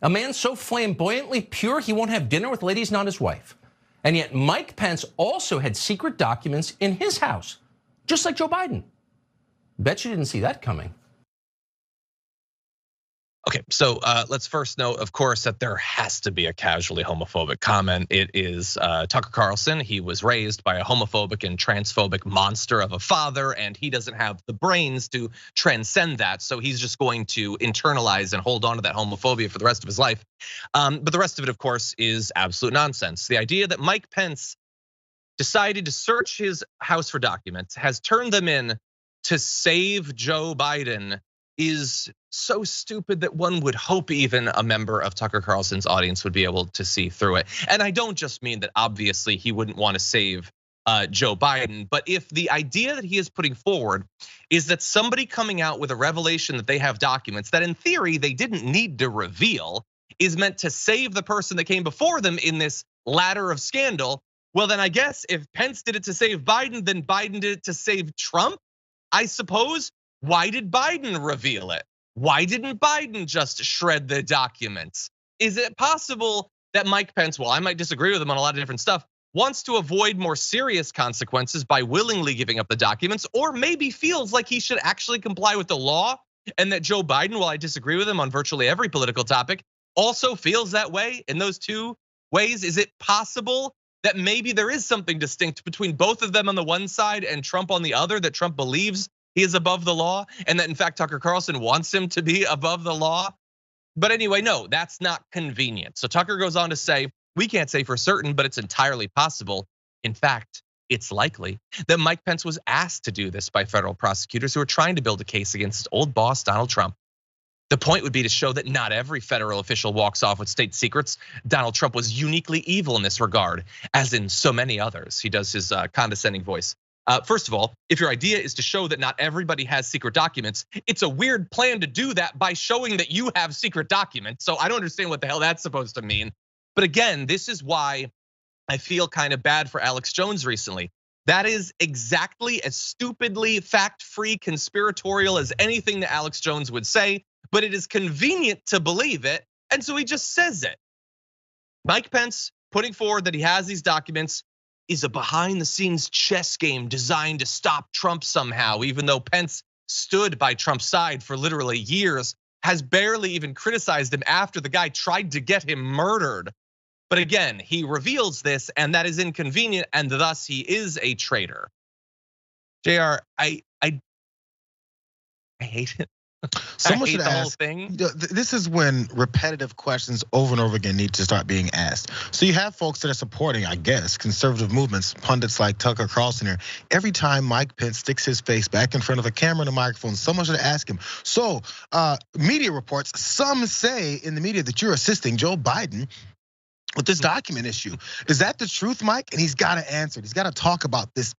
A man so flamboyantly pure he won't have dinner with ladies not his wife. And yet Mike Pence also had secret documents in his house, just like Joe Biden. Bet you didn't see that coming. Okay, so let's first note, of course, that there has to be a casually homophobic comment. It is Tucker Carlson. He was raised by a homophobic and transphobic monster of a father, and he doesn't have the brains to transcend that. So he's just going to internalize and hold on to that homophobia for the rest of his life. But the rest of it, of course, is absolute nonsense. The idea that Mike Pence decided to search his house for documents, has turned them in to save Joe Biden, is so stupid that one would hope even a member of Tucker Carlson's audience would be able to see through it. And I don't just mean that obviously he wouldn't want to save Joe Biden, but if the idea that he is putting forward is that somebody coming out with a revelation that they have documents that in theory they didn't need to reveal is meant to save the person that came before them in this ladder of scandal, well then I guess if Pence did it to save Biden, then Biden did it to save Trump, I suppose. Why did Biden reveal it? Why didn't Biden just shred the documents? Is it possible that Mike Pence, well, I might disagree with him on a lot of different stuff, wants to avoid more serious consequences by willingly giving up the documents, or maybe feels like he should actually comply with the law, and that Joe Biden, while I disagree with him on virtually every political topic, also feels that way in those two ways? Is it possible that maybe there is something distinct between both of them on the one side and Trump on the other, that Trump believes he is above the law, and that in fact Tucker Carlson wants him to be above the law? But anyway, no, that's not convenient. So Tucker goes on to say, we can't say for certain, but it's entirely possible. In fact, it's likely that Mike Pence was asked to do this by federal prosecutors who are trying to build a case against his old boss, Donald Trump. The point would be to show that not every federal official walks off with state secrets. Donald Trump was uniquely evil in this regard, as in so many others. He does his condescending voice. First of all, if your idea is to show that not everybody has secret documents, it's a weird plan to do that by showing that you have secret documents. So I don't understand what the hell that's supposed to mean. But again, this is why I feel kind of bad for Alex Jones recently. That is exactly as stupidly fact-free conspiratorial as anything that Alex Jones would say, but it is convenient to believe it, and so he just says it. Mike Pence putting forward that he has these documents is a behind-the-scenes chess game designed to stop Trump somehow, even though Pence stood by Trump's side for literally years, has barely even criticized him after the guy tried to get him murdered. But again, he reveals this, and that is inconvenient, and thus he is a traitor. Jayar, I hate it. Someone I hate should the whole ask. thing. This is when repetitive questions over and over again need to start being asked. So you have folks that are supporting, I guess, conservative movements, pundits like Tucker Carlson here. Every time Mike Pence sticks his face back in front of a camera and a microphone, someone should ask him. So media reports, some say in the media that you're assisting Joe Biden with this document issue. Is that the truth, Mike? And he's got to answer it. He's got to talk about this.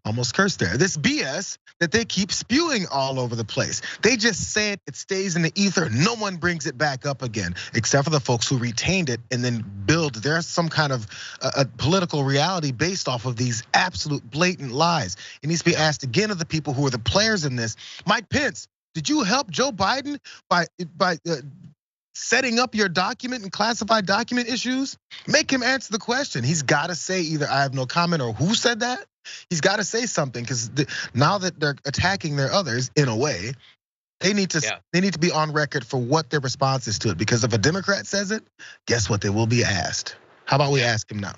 Almost cursed there. This BS that they keep spewing all over the place. They just say it stays in the ether. No one brings it back up again, except for the folks who retained it and then build there's some kind of a political reality based off of these absolute blatant lies. It needs to be asked again of the people who are the players in this. Mike Pence, did you help Joe Biden by setting up your document and classified document issues? Make him answer the question. He's got to say either I have no comment or who said that. He's got to say something because now that they're attacking their others in a way, they need to be on record for what their response is to it. Because if a Democrat says it, guess what? They will be asked. How about we ask him now?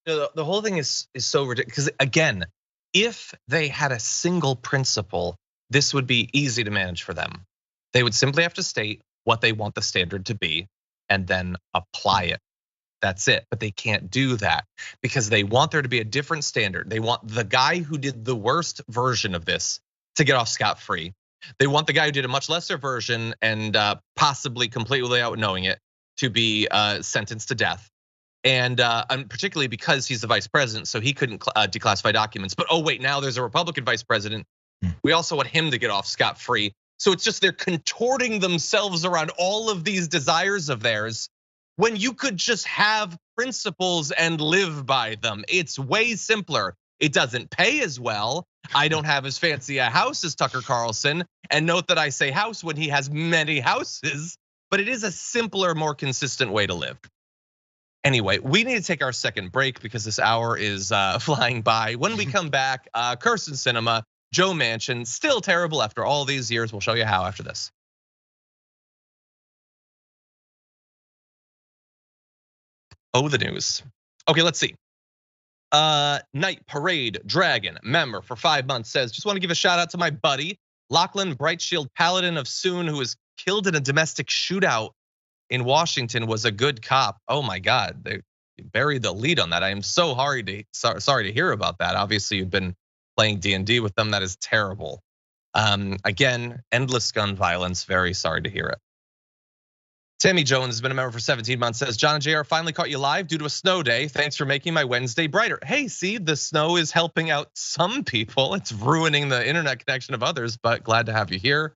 The whole thing is so ridiculous. Because again, if they had a single principle, this would be easy to manage for them. They would simply have to state what they want the standard to be and then apply it. That's it. But they can't do that because they want there to be a different standard. They want the guy who did the worst version of this to get off scot-free. They want the guy who did a much lesser version and possibly completely without knowing it to be sentenced to death. And particularly because he's the vice president, so he couldn't declassify documents. But oh wait, now there's a Republican vice president. We also want him to get off scot-free. So it's just they're contorting themselves around all of these desires of theirs when you could just have principles and live by them. It's way simpler. It doesn't pay as well. I don't have as fancy a house as Tucker Carlson. And note that I say house when he has many houses, but it is a simpler, more consistent way to live. Anyway, we need to take our second break because this hour is flying by. When we come back, Kirsten Sinema, Joe Manchin, still terrible after all these years. We'll show you how after this. Oh, the news. Okay, let's see. Night Parade Dragon member for 5 months says, just want to give a shout out to my buddy, Lachlan Brightshield Paladin of Soon, who was killed in a domestic shootout in Washington, was a good cop. Oh my God, they buried the lead on that. I am so sorry to hear about that. Obviously, you've been playing D&D with them. That is terrible. Again, endless gun violence. Very sorry to hear it. Tammy Jones has been a member for 17 months, says, John and Jayar finally caught you live due to a snow day. Thanks for making my Wednesday brighter. Hey, see, the snow is helping out some people. It's ruining the internet connection of others, but glad to have you here.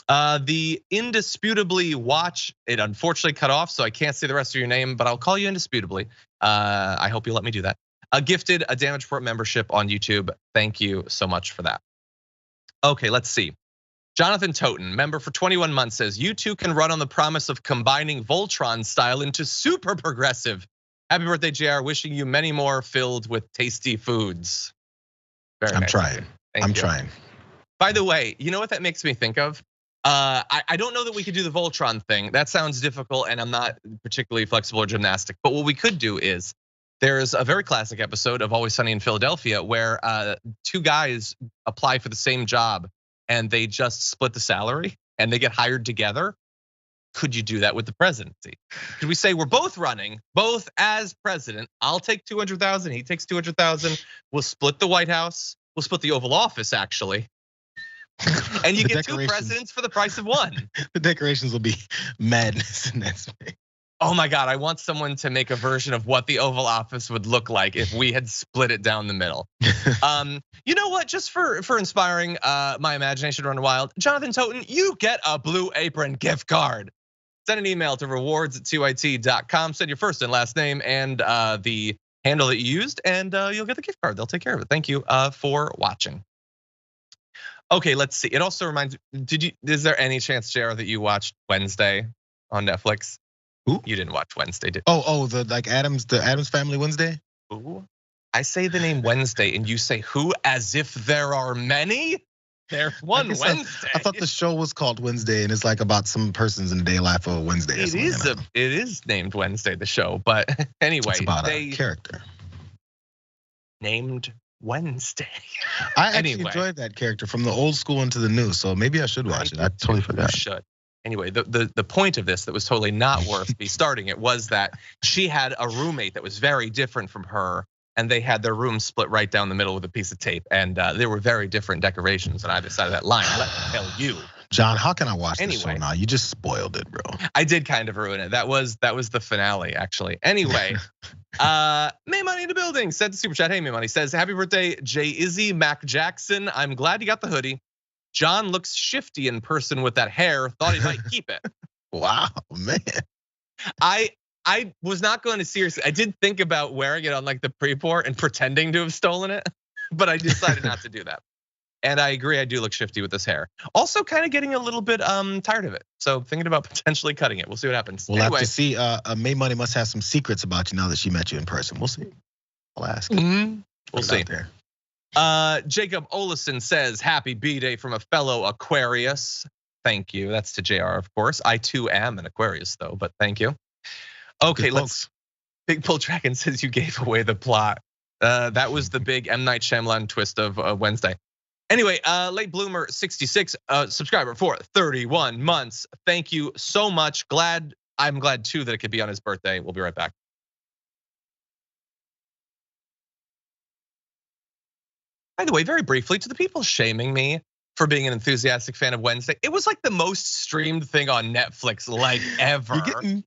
The indisputably watch, it unfortunately cut off, so I can't say the rest of your name, but I'll call you indisputably. I hope you let me do that. Gifted a Damage Report membership on YouTube. Thank you so much for that. Okay, let's see. Jonathan Toten, member for 21 months, says, you two can run on the promise of combining Voltron style into super progressive. Happy birthday, JR. Wishing you many more filled with tasty foods. I'm trying. I'm trying. By the way, you know what that makes me think of? I don't know that we could do the Voltron thing. That sounds difficult and I'm not particularly flexible or gymnastic. But what we could do is, there's a very classic episode of Always Sunny in Philadelphia where 2 guys apply for the same job and they just split the salary and they get hired together. Could you do that with the presidency? Could we say we're both running, both as president? I'll take 200,000, he takes 200,000. We'll split the White House. We'll split the Oval Office, actually. And you get 2 presidents for the price of 1. The decorations will be madness in that space. Oh my God, I want someone to make a version of what the Oval Office would look like if we had split it down the middle. You know what, just for inspiring my imagination to run wild, Jonathan Toten, you get a Blue Apron gift card. Send an email to rewards@tyt.com, send your first and last name and the handle that you used and you'll get the gift card. They'll take care of it. Thank you for watching. Okay, let's see. It also reminds me, is there any chance, JR, that you watched Wednesday on Netflix? Who? You didn't watch Wednesday, did you? The Addams Family Wednesday? Who? I say the name Wednesday and you say who as if there are many? There's one Wednesday. I thought the show was called Wednesday and it's like about some persons in the day life of Wednesday. It is named Wednesday, the show, but anyway. It's about a character. Named Wednesday. I actually enjoyed that character from the old school into the new, so maybe I should watch it. I totally forgot. You should. Anyway, the point of this that was totally not worth me starting it was that she had a roommate that was very different from her, and they had their room split right down the middle with a piece of tape, and there were very different decorations on either side of that line. Let me tell you. John, how can I watch this show Anyway. now? You just spoiled it, bro. I did kind of ruin it. That was the finale, actually. Anyway, May Money in the building sent the super chat. Hey, May Money says, happy birthday, Jay Izzy Mac Jackson. I'm glad you got the hoodie. John looks shifty in person with that hair. Thought he might keep it. Wow, man. I was not going to seriously. I did think about wearing it on like the pre-pour and pretending to have stolen it, but I decided not to do that. And I agree, I do look shifty with this hair. Also, kind of getting a little bit tired of it. So thinking about potentially cutting it. We'll see what happens. We'll have to see. May Money must have some secrets about you now that she met you in person. We'll see. I'll ask. We'll see. There. Jacob Olison says, happy B-Day from a fellow Aquarius. Thank you. That's to Jayar, of course. I too am an Aquarius though, but thank you. Okay, let's. Big Bull Dragon says you gave away the plot. That was the big M. Night Shyamalan twist of Wednesday. Anyway, Late Bloomer 66, subscriber for 31 months. Thank you so much. I'm glad too that it could be on his birthday. We'll be right back. By the way, very briefly, to the people shaming me for being an enthusiastic fan of Wednesday, it was like the most streamed thing on Netflix like ever.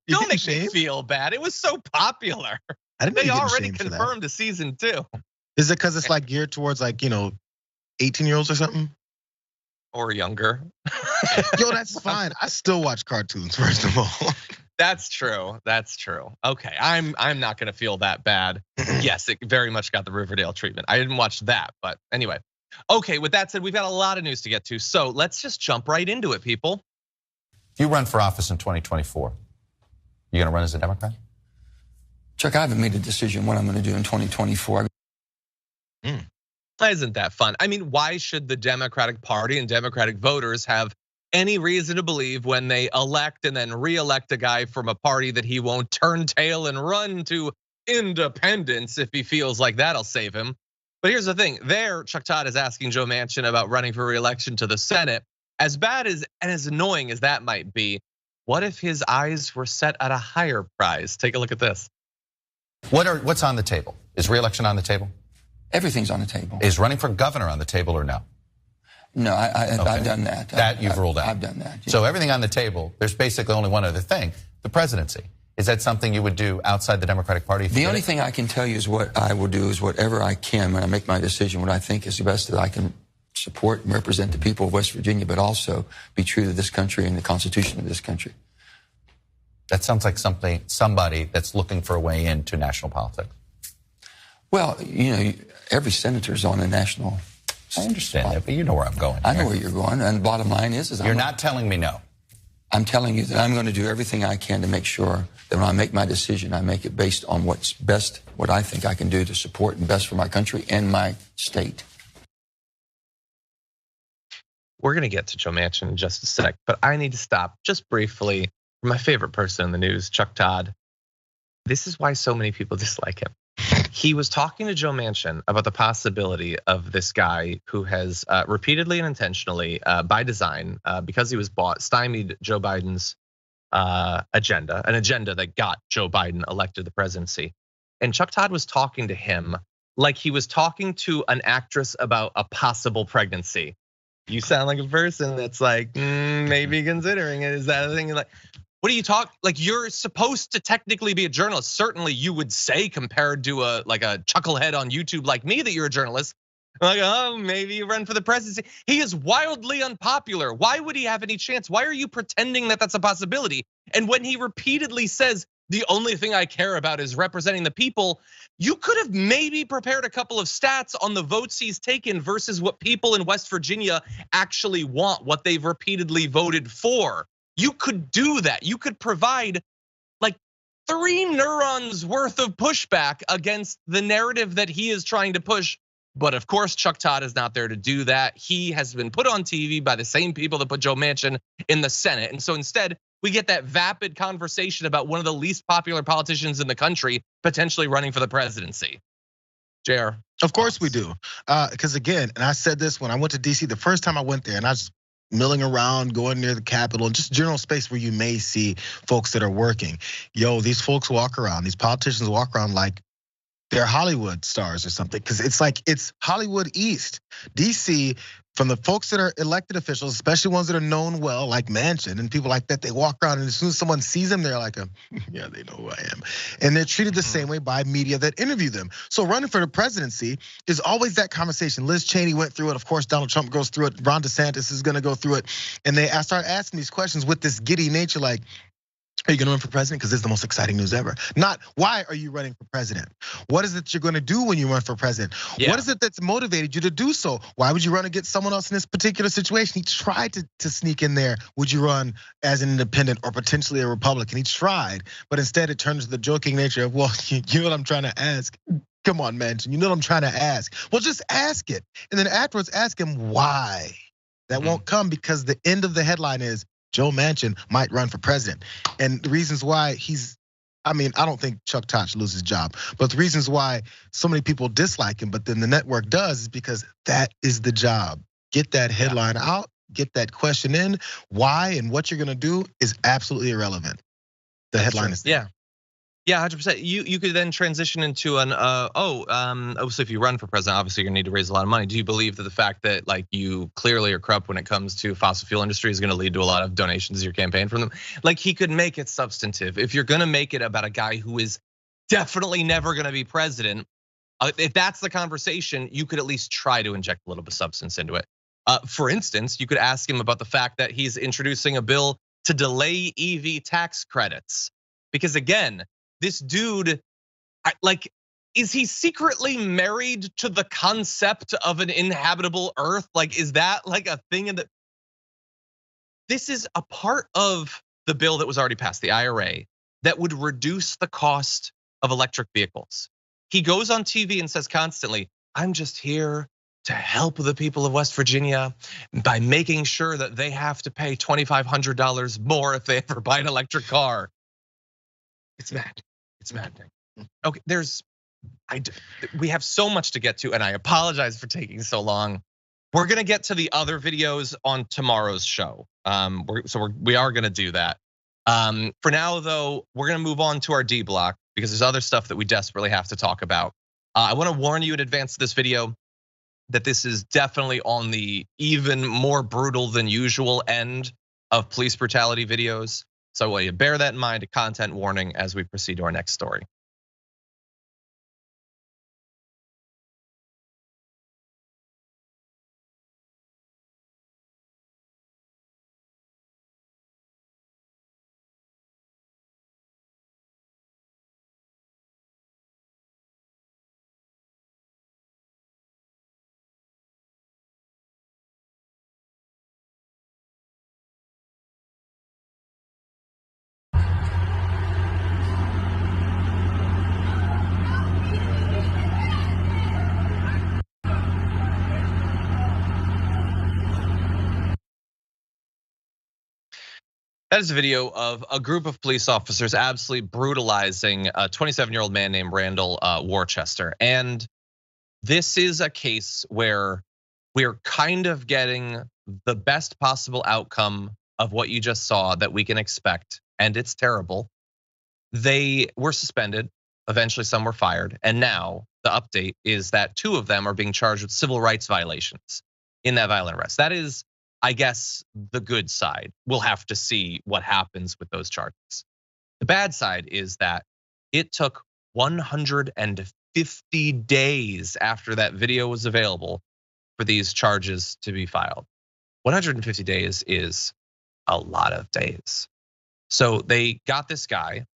Don't make me feel bad. It was so popular. They already confirmed a season 2. Is it because it's like geared towards like 18-year-olds or something? Or younger. Yo, that's fine. I still watch cartoons, first of all. That's true. That's true. Okay, I'm not gonna feel that bad. Yes, it very much got the Riverdale treatment. I didn't watch that, but anyway. Okay, with that said, we've got a lot of news to get to. So let's just jump right into it, people. If you run for office in 2024, you gonna run as a Democrat? Chuck, I haven't made a decision what I'm gonna do in 2024. Isn't that fun? I mean, why should the Democratic Party and Democratic voters have any reason to believe when they elect and then re-elect a guy from a party that he won't turn tail and run to independence if he feels like that'll save him? But here's the thing, Chuck Todd is asking Joe Manchin about running for re-election to the Senate. As bad as and as annoying as that might be, what if his eyes were set at a higher prize? Take a look at this. What's on the table? Is re-election on the table? Everything's on the table. Is running for governor on the table or no? No, I've done that. That you've ruled out. I've done that. Yeah. So everything on the table, there's basically only one other thing, the presidency. Is that something you would do outside the Democratic Party? The only thing I can tell you is what I will do is whatever I can when I make my decision, what I think is the best that I can support and represent the people of West Virginia, but also be true to this country and the Constitution of this country. That sounds like somebody that's looking for a way into national politics. Well, every senator's on a national. I understand that, but you know where I'm going. I know where you're going, and the bottom line is you're not telling me no. I'm telling you that I'm going to do everything I can to make sure that when I make my decision, I make it based on what's best, what I think I can do to support and best for my country and my state. We're gonna get to Joe Manchin in just a sec, but I need to stop just briefly for my favorite person in the news, Chuck Todd. This is why so many people dislike him. He was talking to Joe Manchin about the possibility of this guy who has repeatedly and intentionally, by design, because he was bought, stymied Joe Biden's agenda, an agenda that got Joe Biden elected to the presidency. And Chuck Todd was talking to him like he was talking to an actress about a possible pregnancy. You sound like a person that's like, maybe considering it. Is that a thing? Like, what do you talk? Like, you're supposed to technically be a journalist. Certainly you would say, compared to a chucklehead on YouTube like me, that you're a journalist. Like, oh, maybe you run for the presidency. He is wildly unpopular. Why would he have any chance? Why are you pretending that that's a possibility? And when he repeatedly says, the only thing I care about is representing the people, you could have maybe prepared a couple of stats on the votes he's taken versus what people in West Virginia actually want, what they've repeatedly voted for. You could do that. You could provide like 3 neurons worth of pushback against the narrative that he is trying to push. But of course, Chuck Todd is not there to do that. He has been put on TV by the same people that put Joe Manchin in the Senate. And so instead, we get that vapid conversation about one of the least popular politicians in the country potentially running for the presidency. Jayar. Of course we do. Because again, and I said this when I went to DC the first time I went there, and I was milling around, going near the Capitol, and just general space where you may see folks that are working. Yo, these folks walk around, these politicians walk around like they're Hollywood stars or something, because it's like it's Hollywood East, DC. From the folks that are elected officials, especially ones that are known well, like Manchin and people like that, they walk around and as soon as someone sees them, they're like, yeah, they know who I am. And they're treated the same way by media that interview them. So running for the presidency is always that conversation. Liz Cheney went through it. Of course, Donald Trump goes through it. Ron DeSantis is gonna go through it. And they start asking these questions with this giddy nature like, are you gonna run for president? Because this is the most exciting news ever. Not, why are you running for president? What is it you're gonna do when you run for president? What is it that's motivated you to do so? Why would you run against someone else in this particular situation? He tried to sneak in there, would you run as an independent or potentially a Republican? He tried, but instead it turned to the joking nature of, well, you know what I'm trying to ask? Come on, man, you know what I'm trying to ask? Well, just ask it. And then afterwards, ask him why. That won't come because the end of the headline is, Joe Manchin might run for president. And the reasons why I don't think Chuck Todd should lose his job, but the reasons why so many people dislike him, but then the network does, is because that is the job. Get that headline out, get that question in. Why and what you're gonna do is absolutely irrelevant. The headline is there. Yeah, 100%. You could then transition into an obviously if you run for president, obviously you're gonna need to raise a lot of money. Do you believe that the fact that like you clearly are corrupt when it comes to fossil fuel industry is gonna lead to a lot of donations to your campaign from them? Like he could make it substantive. If you're gonna make it about a guy who is definitely never gonna be president, if that's the conversation, you could at least try to inject a little bit of substance into it. For instance, you could ask him about the fact that he's introducing a bill to delay EV tax credits. Because again, this dude, like, is he secretly married to the concept of an inhabitable Earth? Like, is that like a thing in the? This is a part of the bill that was already passed, the IRA, that would reduce the cost of electric vehicles. He goes on TV and says constantly, I'm just here to help the people of West Virginia by making sure that they have to pay $2,500 more if they ever buy an electric car. It's mad. It's maddening. Okay, we have so much to get to, and I apologize for taking so long. We're gonna get to the other videos on tomorrow's show. We are gonna do that. For now, though, we're gonna move on to our D block because there's other stuff that we desperately have to talk about. I want to warn you in advance of this video that this is definitely on the even more brutal than usual end of police brutality videos. So I want you to bear that in mind, a content warning as we proceed to our next story. That is a video of a group of police officers absolutely brutalizing a 27-year-old man named Randall Worcester. And this is a case where we're kind of getting the best possible outcome of what you just saw that we can expect, and it's terrible. They were suspended, eventually some were fired, and now the update is that 2 of them are being charged with civil rights violations in that violent arrest. That is, I guess, the good side. We'll have to see what happens with those charges. The bad side is that it took 150 days after that video was available for these charges to be filed. 150 days is a lot of days. So they got this guy.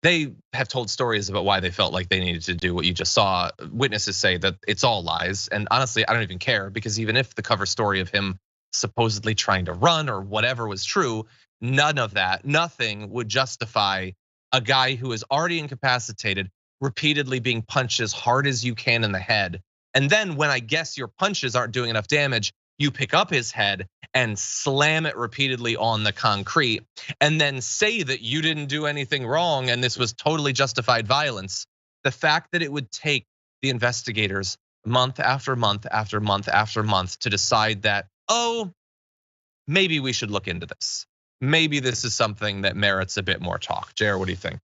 They have told stories about why they felt like they needed to do what you just saw. Witnesses say that it's all lies. And honestly, I don't even care, because even if the cover story of him supposedly trying to run or whatever was true, none of that, nothing would justify a guy who is already incapacitated repeatedly being punched as hard as you can in the head. And then when I guess your punches aren't doing enough damage, you pick up his head and slam it repeatedly on the concrete and then say that you didn't do anything wrong and this was totally justified violence. The fact that it would take the investigators month after month after month after month to decide that, oh, maybe we should look into this. Maybe this is something that merits a bit more talk. Jayar, what do you think?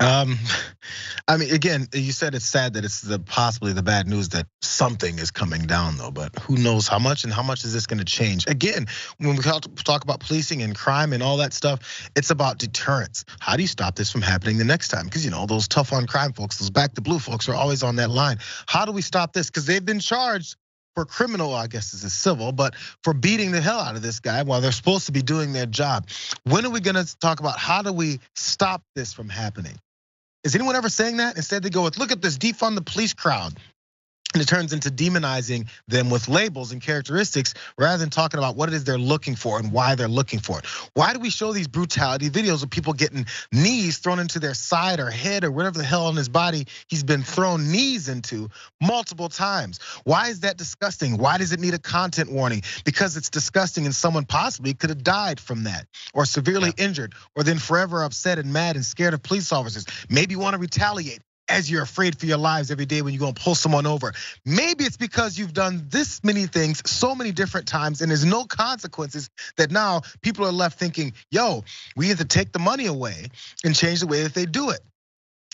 I mean, again, you said it's sad that it's possibly the bad news that something is coming down, though. But who knows how much, and how much is this going to change? Again, when we talk about policing and crime and all that stuff, it's about deterrence. How do you stop this from happening the next time? Because those tough on crime folks, those back to blue folks, are always on that line. How do we stop this? Because they've been charged for criminal, I guess this is civil, but for beating the hell out of this guy while they're supposed to be doing their job. When are we going to talk about how do we stop this from happening? Is anyone ever saying that? Instead they go with, look at this, defund the police crowd. And it turns into demonizing them with labels and characteristics rather than talking about what it is they're looking for and why they're looking for it. Why do we show these brutality videos of people getting knees thrown into their side or head or whatever the hell on his body he's been thrown knees into multiple times? Why is that disgusting? Why does it need a content warning? Because it's disgusting and someone possibly could have died from that or severely injured or then forever upset and mad and scared of police officers. Maybe you want to retaliate as you're afraid for your lives every day when you're gonna pull someone over. Maybe it's because you've done this many things so many different times and there's no consequences that now people are left thinking, yo, we have to take the money away and change the way that they do it.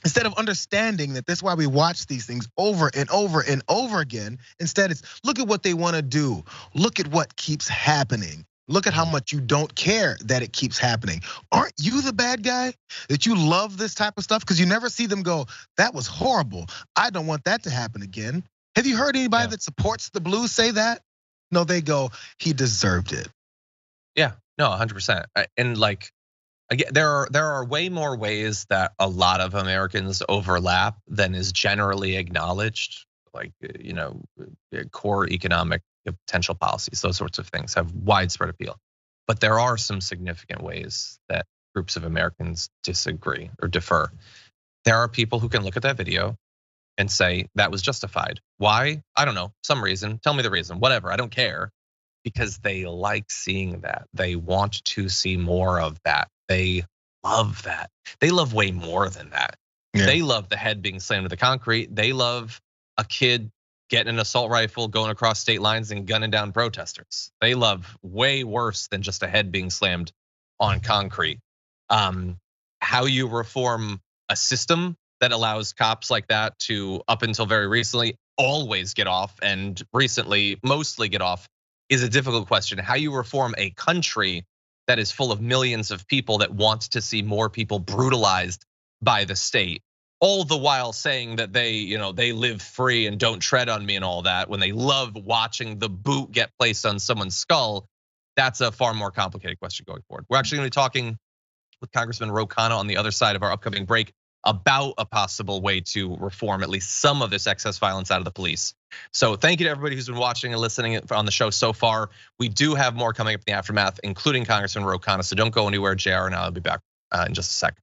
Instead of understanding that that's why we watch these things over and over and over again. Instead it's, look at what they wanna do. Look at what keeps happening. Look at how much you don't care that it keeps happening. Aren't you the bad guy? That you love this type of stuff? Because you never see them go, that was horrible. I don't want that to happen again. Have you heard anybody that supports the blues say that? No, they go, he deserved it. Yeah, no, 100%. And like, again, there are way more ways that a lot of Americans overlap than is generally acknowledged. Like, core economic potential policies, those sorts of things have widespread appeal. But there are some significant ways that groups of Americans disagree or differ. There are people who can look at that video and say that was justified. Why? I don't know, some reason. Tell me the reason, whatever, I don't care. Because they like seeing that. They want to see more of that. They love that. They love way more than that. Yeah. They love the head being slammed to the concrete. They love a kid getting an assault rifle, going across state lines and gunning down protesters. They love way worse than just a head being slammed on concrete. How you reform a system that allows cops like that to, up until very recently, always get off and recently mostly get off is a difficult question. How you reform a country that is full of millions of people that want to see more people brutalized by the state, all the while saying that they live free and don't tread on me and all that, when they love watching the boot get placed on someone's skull. That's a far more complicated question going forward. We're actually gonna be talking with Congressman Ro Khanna on the other side of our upcoming break about a possible way to reform at least some of this excess violence out of the police. So thank you to everybody who's been watching and listening on the show so far. We do have more coming up in the aftermath, including Congressman Ro Khanna, so don't go anywhere. Jayar and I'll be back in just a sec.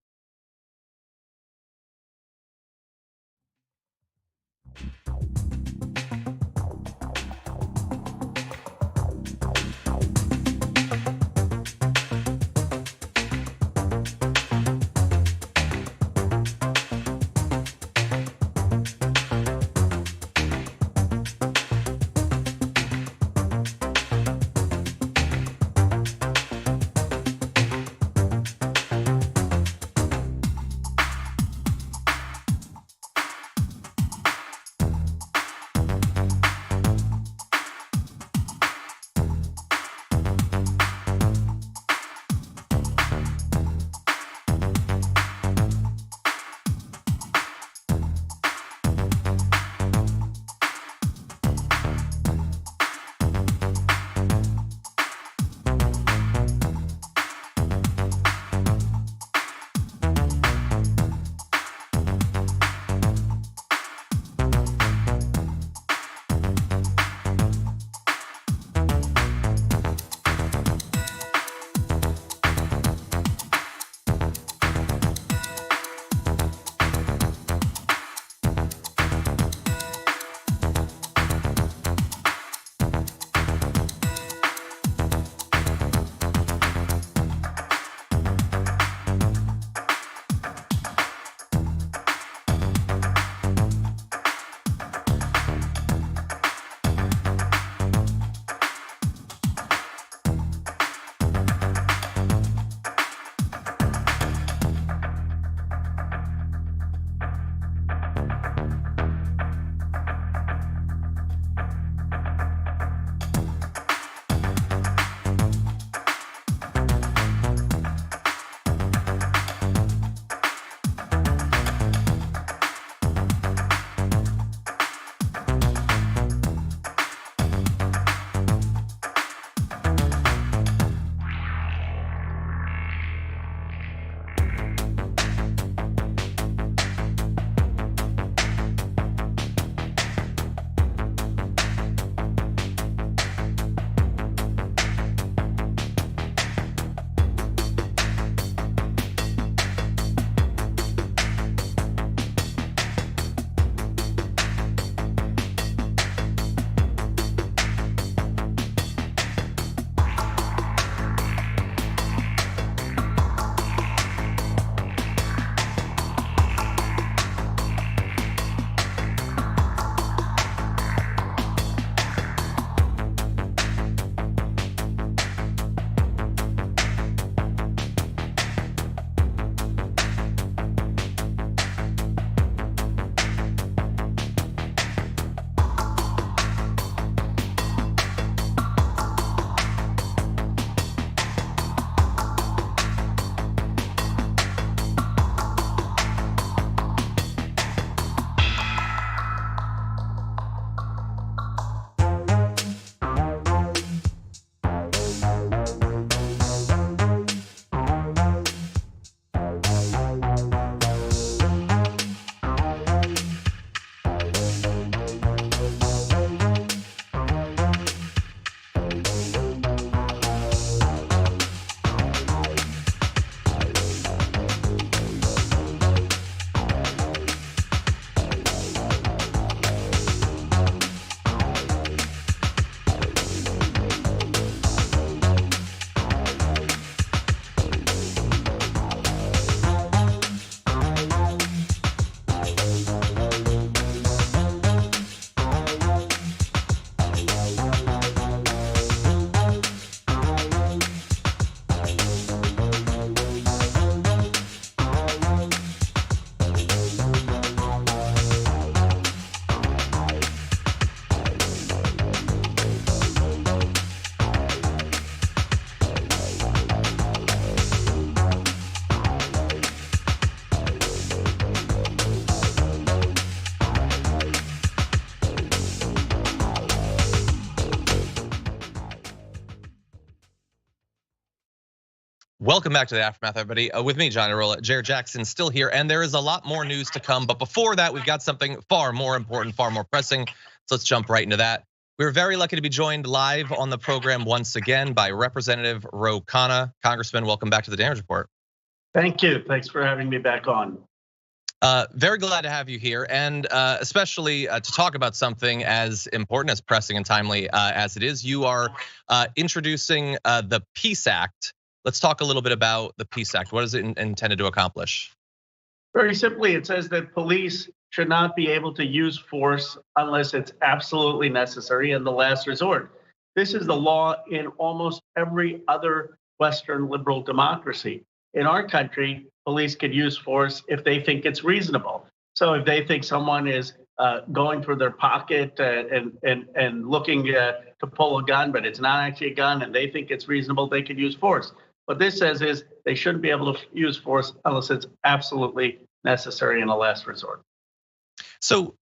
Welcome back to the Aftermath, everybody. With me, Iadarola, Jayar Jackson, still here, and there is a lot more news to come. But before that, we've got something far more important, far more pressing. So let's jump right into that. We're very lucky to be joined live on the program once again by Representative Ro Khanna. Congressman, welcome back to the Damage Report. Thank you. Thanks for having me back on. Very glad to have you here, and especially to talk about something as important, as pressing and timely as it is. You are introducing the Peace Act. Let's talk a little bit about the Peace Act. What is it intended to accomplish? Very simply, it says that police should not be able to use force unless it's absolutely necessary and the last resort. This is the law in almost every other Western liberal democracy. In our country, police could use force if they think it's reasonable. So if they think someone is going through their pocket and looking to pull a gun, but it's not actually a gun, and they think it's reasonable, they could use force. What this says is they shouldn't be able to use force unless it's absolutely necessary in a last resort. So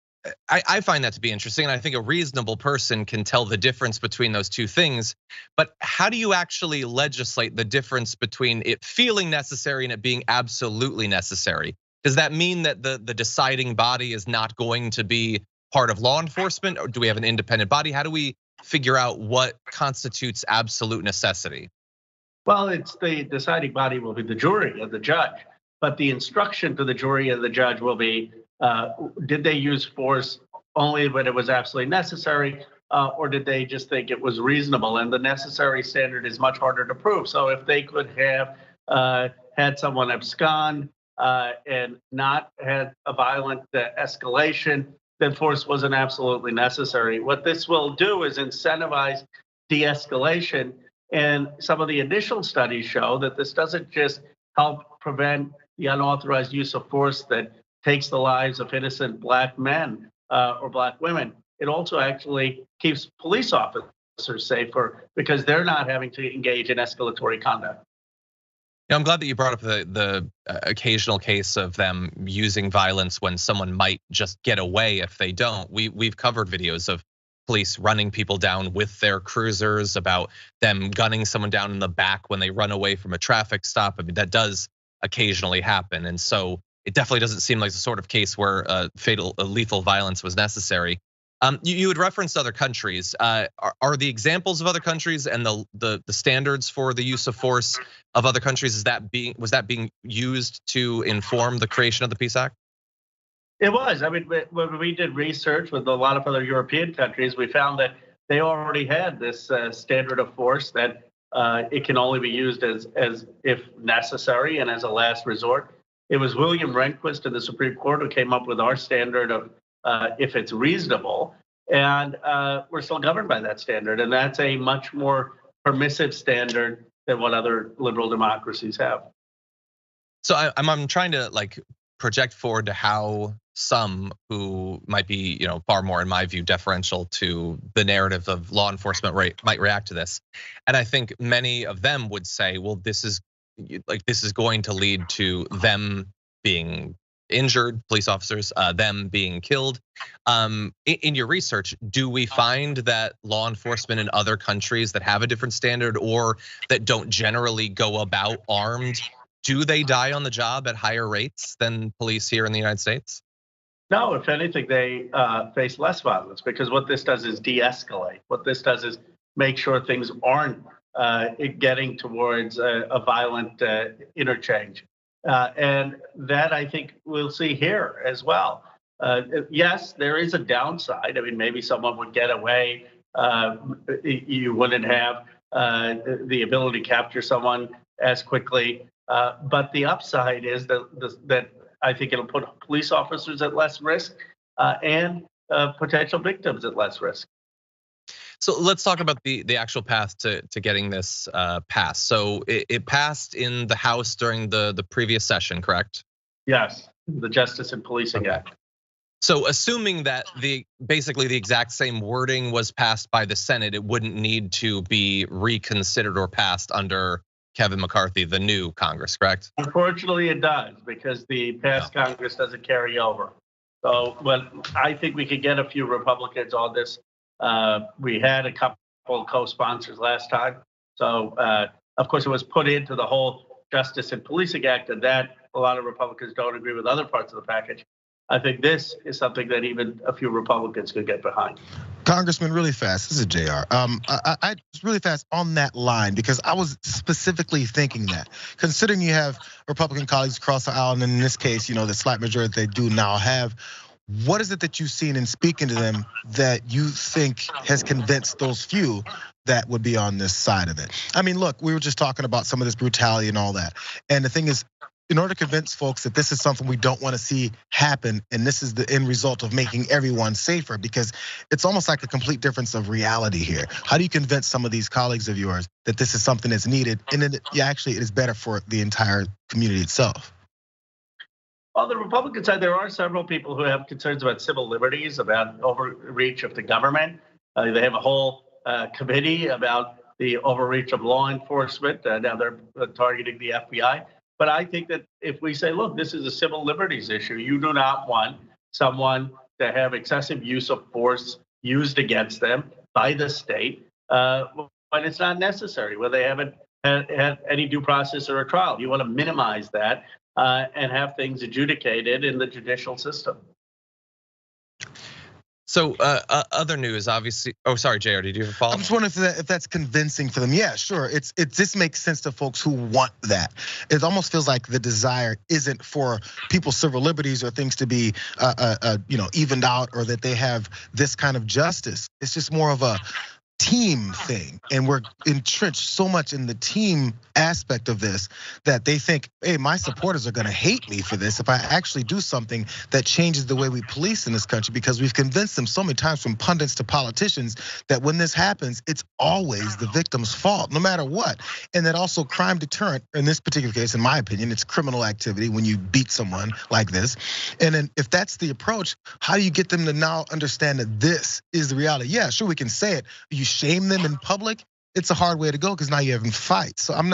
I find that to be interesting, and I think a reasonable person can tell the difference between those two things. But how do you actually legislate the difference between it feeling necessary and it being absolutely necessary? Does that mean that the deciding body is not going to be part of law enforcement, or do we have an independent body? How do we figure out what constitutes absolute necessity? Well, it's the deciding body will be the jury and the judge, but the instruction to the jury and the judge will be, did they use force only when it was absolutely necessary, or did they just think it was reasonable? And the necessary standard is much harder to prove. So if they could have had someone abscond and not had a violent escalation, then force wasn't absolutely necessary. What this will do is incentivize de-escalation. And some of the initial studies show that this doesn't just help prevent the unauthorized use of force that takes the lives of innocent Black men or Black women. It also actually keeps police officers safer because they're not having to engage in escalatory conduct. I'm glad that you brought up the occasional case of them using violence when someone might just get away if they don't. We've covered videos of police running people down with their cruisers, about them gunning someone down in the back when they run away from a traffic stop. I mean, that does occasionally happen. And so it definitely doesn't seem like the sort of case where lethal violence was necessary. You had referenced other countries. Are the examples of other countries and the standards for the use of force of other countries, was that being used to inform the creation of the Peace Act? It was. I mean, when we did research with a lot of other European countries, we found that they already had this standard of force that it can only be used as if necessary and as a last resort. It was William Rehnquist in the Supreme Court who came up with our standard of if it's reasonable, and we're still governed by that standard, and that's a much more permissive standard than what other liberal democracies have. So I'm trying to project forward to how some who might be, far more, in my view, deferential to the narrative of law enforcement might react to this. And I think many of them would say, well, this is going to lead to them being injured, police officers, them being killed. In your research, do we find that law enforcement in other countries that have a different standard or that don't generally go about armed, do they die on the job at higher rates than police here in the United States? No, if anything, they face less violence because what this does is de-escalate. What this does is make sure things aren't getting towards a violent interchange. And that I think we'll see here as well. Yes, there is a downside. I mean, maybe someone would get away. You wouldn't have the ability to capture someone as quickly. But the upside is that I think it'll put police officers at less risk and potential victims at less risk. So let's talk about the actual path to getting this passed. So it passed in the House during the previous session, correct? Yes, the Justice and Policing Act. So assuming that basically the exact same wording was passed by the Senate, it wouldn't need to be reconsidered or passed under Kevin McCarthy, the new Congress, correct? Unfortunately, it does because the past Congress doesn't carry over. So, but I think we could get a few Republicans on this. We had a couple co-sponsors last time. So, of course, it was put into the whole Justice and Policing Act, and that a lot of Republicans don't agree with other parts of the package. I think this is something that even a few Republicans could get behind. Congressman, really fast. This is Jayar. I just really fast on that line because I was specifically thinking that, considering you have Republican colleagues across the aisle, and in this case, the slight majority they do now have. What is it that you've seen in speaking to them that you think has convinced those few that would be on this side of it? I mean, look, we were just talking about some of this brutality and all that. And the thing is, in order to convince folks that this is something we don't want to see happen, and this is the end result of making everyone safer, because it's almost like a complete difference of reality here. How do you convince some of these colleagues of yours that this is something that's needed, and that actually it is better for the entire community itself? On the Republican side, there are several people who have concerns about civil liberties, about overreach of the government. They have a whole committee about the overreach of law enforcement. Now they're targeting the FBI. But I think that if we say, look, this is a civil liberties issue, you do not want someone to have excessive use of force used against them by the state when it's not necessary, when they haven't had any due process or a trial. You want to minimize that and have things adjudicated in the judicial system. So other news, obviously. Oh, sorry, Jayar, did you have a follow-up? I'm just wondering if that's convincing for them. Yeah, sure. It just makes sense to folks who want that. It almost feels like the desire isn't for people's civil liberties or things to be, evened out, or that they have this kind of justice. It's just more of a team thing, and we're entrenched so much in the team aspect of this that they think, hey, my supporters are gonna hate me for this if I actually do something that changes the way we police in this country, because we've convinced them so many times, from pundits to politicians, that when this happens, it's always the victim's fault, no matter what. And that also crime deterrent, in this particular case, in my opinion, it's criminal activity when you beat someone like this. And then if that's the approach, how do you get them to now understand that this is the reality? Yeah, sure, we can say it. You shame them in public, it's a hard way to go, because now you're having fights. So I'm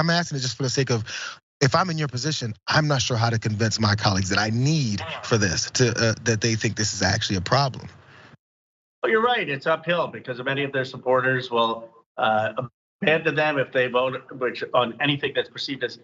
asking it just for the sake of, if I'm in your position, I'm not sure how to convince my colleagues that I need for this that they think this is actually a problem. Well, you're right. It's uphill because many of their supporters will abandon them if they vote on anything that's perceived as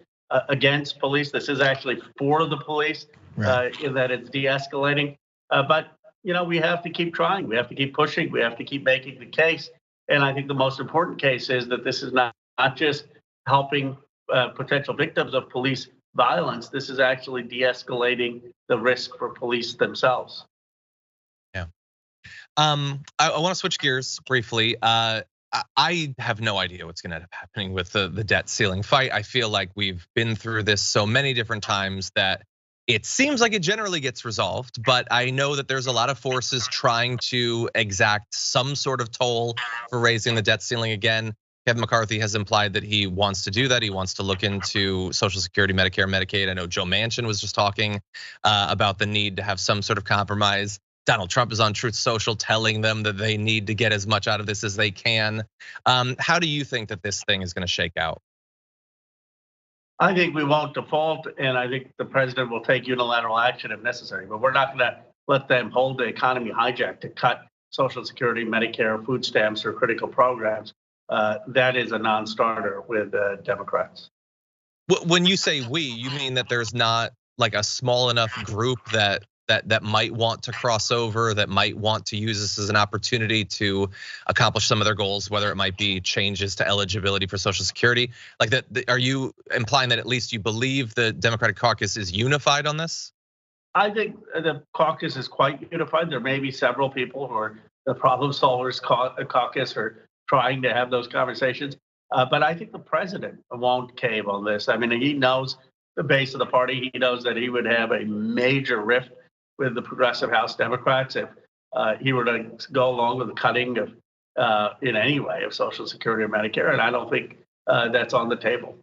against police. This is actually for the police, right, in that it's de-escalating. But we have to keep trying. We have to keep pushing. We have to keep making the case. And I think the most important case is that this is not just helping potential victims of police violence. This is actually de-escalating the risk for police themselves. Yeah. I want to switch gears briefly. I have no idea what's going to end up happening with the debt ceiling fight. I feel like we've been through this so many different times that it seems like it generally gets resolved, but I know that there's a lot of forces trying to exact some sort of toll for raising the debt ceiling again. Kevin McCarthy has implied that he wants to do that. He wants to look into Social Security, Medicare, Medicaid. I know Joe Manchin was just talking about the need to have some sort of compromise. Donald Trump is on Truth Social telling them that they need to get as much out of this as they can. How do you think that this thing is going to shake out? I think we won't default, and I think the president will take unilateral action if necessary. But we're not going to let them hold the economy hijacked to cut Social Security, Medicare, food stamps, or critical programs. That is a non-starter with Democrats. When you say we, you mean that there's not like a small enough group that might want to cross over, that might want to use this as an opportunity to accomplish some of their goals, whether it might be changes to eligibility for Social Security? Like that, are you implying that at least you believe the Democratic caucus is unified on this? I think the caucus is quite unified. There may be several people who are the problem solvers caucus or trying to have those conversations. But I think the president won't cave on this. I mean, he knows the base of the party. He knows that he would have a major rift with the progressive House Democrats if he were to go along with the cutting of, in any way, of Social Security or Medicare. And I don't think that's on the table.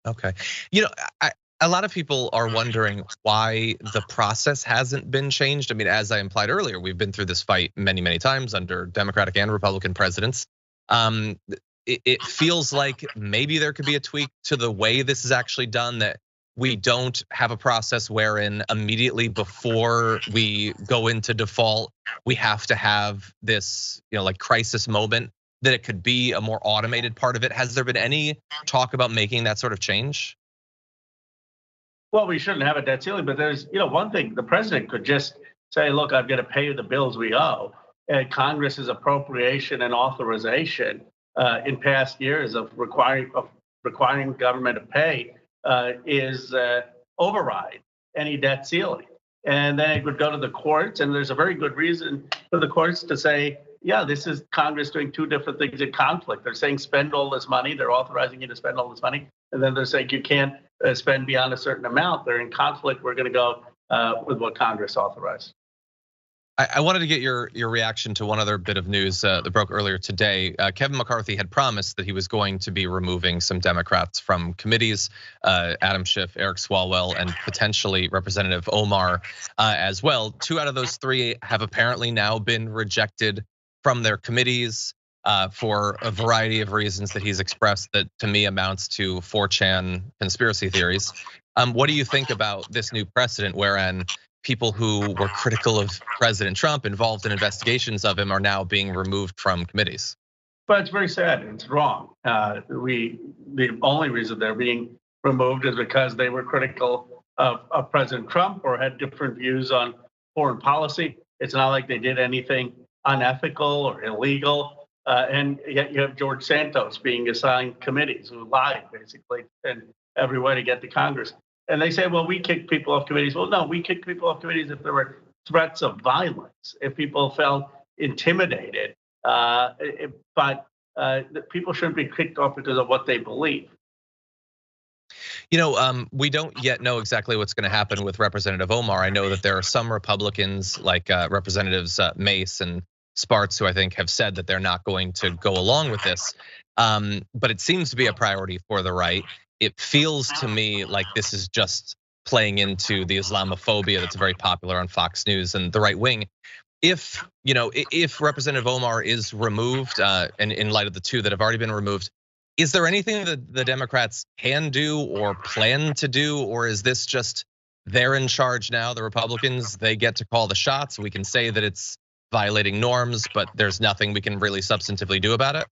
Okay. A lot of people are wondering why the process hasn't been changed. I mean, as I implied earlier, we've been through this fight many, many times under Democratic and Republican presidents. It feels like maybe there could be a tweak to the way this is actually done, that we don't have a process wherein immediately before we go into default, we have to have this, like crisis moment that it could be a more automated part of it? Has there been any talk about making that sort of change? Well, we shouldn't have a debt ceiling, but there's, one thing, the president could just say, look, I'm going to pay you the bills we owe. And Congress's appropriation and authorization in past years of requiring government to pay is override any debt ceiling. And then it would go to the courts, and there's a very good reason for the courts to say, yeah, this is Congress doing two different things in conflict. They're saying spend all this money, they're authorizing you to spend all this money, and then they're saying you can't spend beyond a certain amount. They're in conflict. We're going to go with what Congress authorized. I wanted to get your reaction to one other bit of news that broke earlier today. Kevin McCarthy had promised that he was going to be removing some Democrats from committees, Adam Schiff, Eric Swalwell, and potentially Representative Omar as well. 2 out of those 3 have apparently now been rejected from their committees for a variety of reasons that he's expressed that to me amounts to 4chan conspiracy theories. What do you think about this new precedent wherein people who were critical of President Trump, involved in investigations of him, are now being removed from committees? But it's very sad. It's wrong. The only reason they're being removed is because they were critical of President Trump or had different views on foreign policy. It's not like they did anything unethical or illegal. And yet you have George Santos being assigned committees who lied basically in every way to get to Congress. And they say, well, we kick people off committees. Well, no, we kick people off committees if there were threats of violence, if people felt intimidated. But people shouldn't be kicked off because of what they believe. We don't yet know exactly what's going to happen with Representative Omar. I know that there are some Republicans like Representatives Mace and Spartz who I think have said that they're not going to go along with this. But it seems to be a priority for the right. It feels to me like this is just playing into the Islamophobia that's very popular on Fox News and the right wing. If Representative Omar is removed, and in light of the 2 that have already been removed, is there anything that the Democrats can do or plan to do, or is this just they're in charge now, the Republicans, they get to call the shots? We can say that it's violating norms, but there's nothing we can really substantively do about it?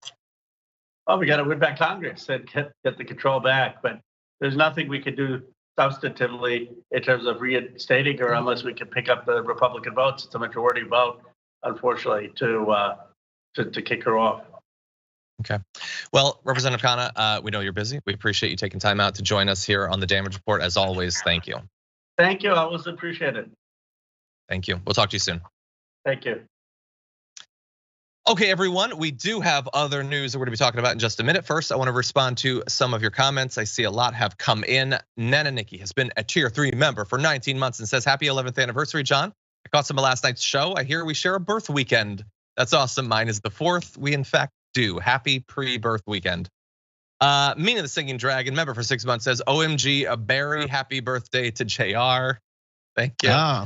Oh, we got to win back Congress and get the control back. But there's nothing we can do substantively in terms of reinstating her unless we can pick up the Republican votes. It's a majority vote, unfortunately, to kick her off. Okay. Well, Representative Khanna, we know you're busy. We appreciate you taking time out to join us here on the Damage Report. As always, thank you. Thank you. I always appreciate it. Thank you. We'll talk to you soon. Thank you. Okay, everyone, we do have other news that we're gonna be talking about in just a minute. First, I wanna respond to some of your comments. I see a lot have come in. Nana Nikki has been a tier 3 member for 19 months and says, happy 11th anniversary, John. I caught some of last night's show. I hear we share a birth weekend. That's awesome. Mine is the 4th. We in fact do. Happy pre-birth weekend. Mina the Singing Dragon, member for 6 months, says, OMG, a very happy birthday to Jayar. Thank you.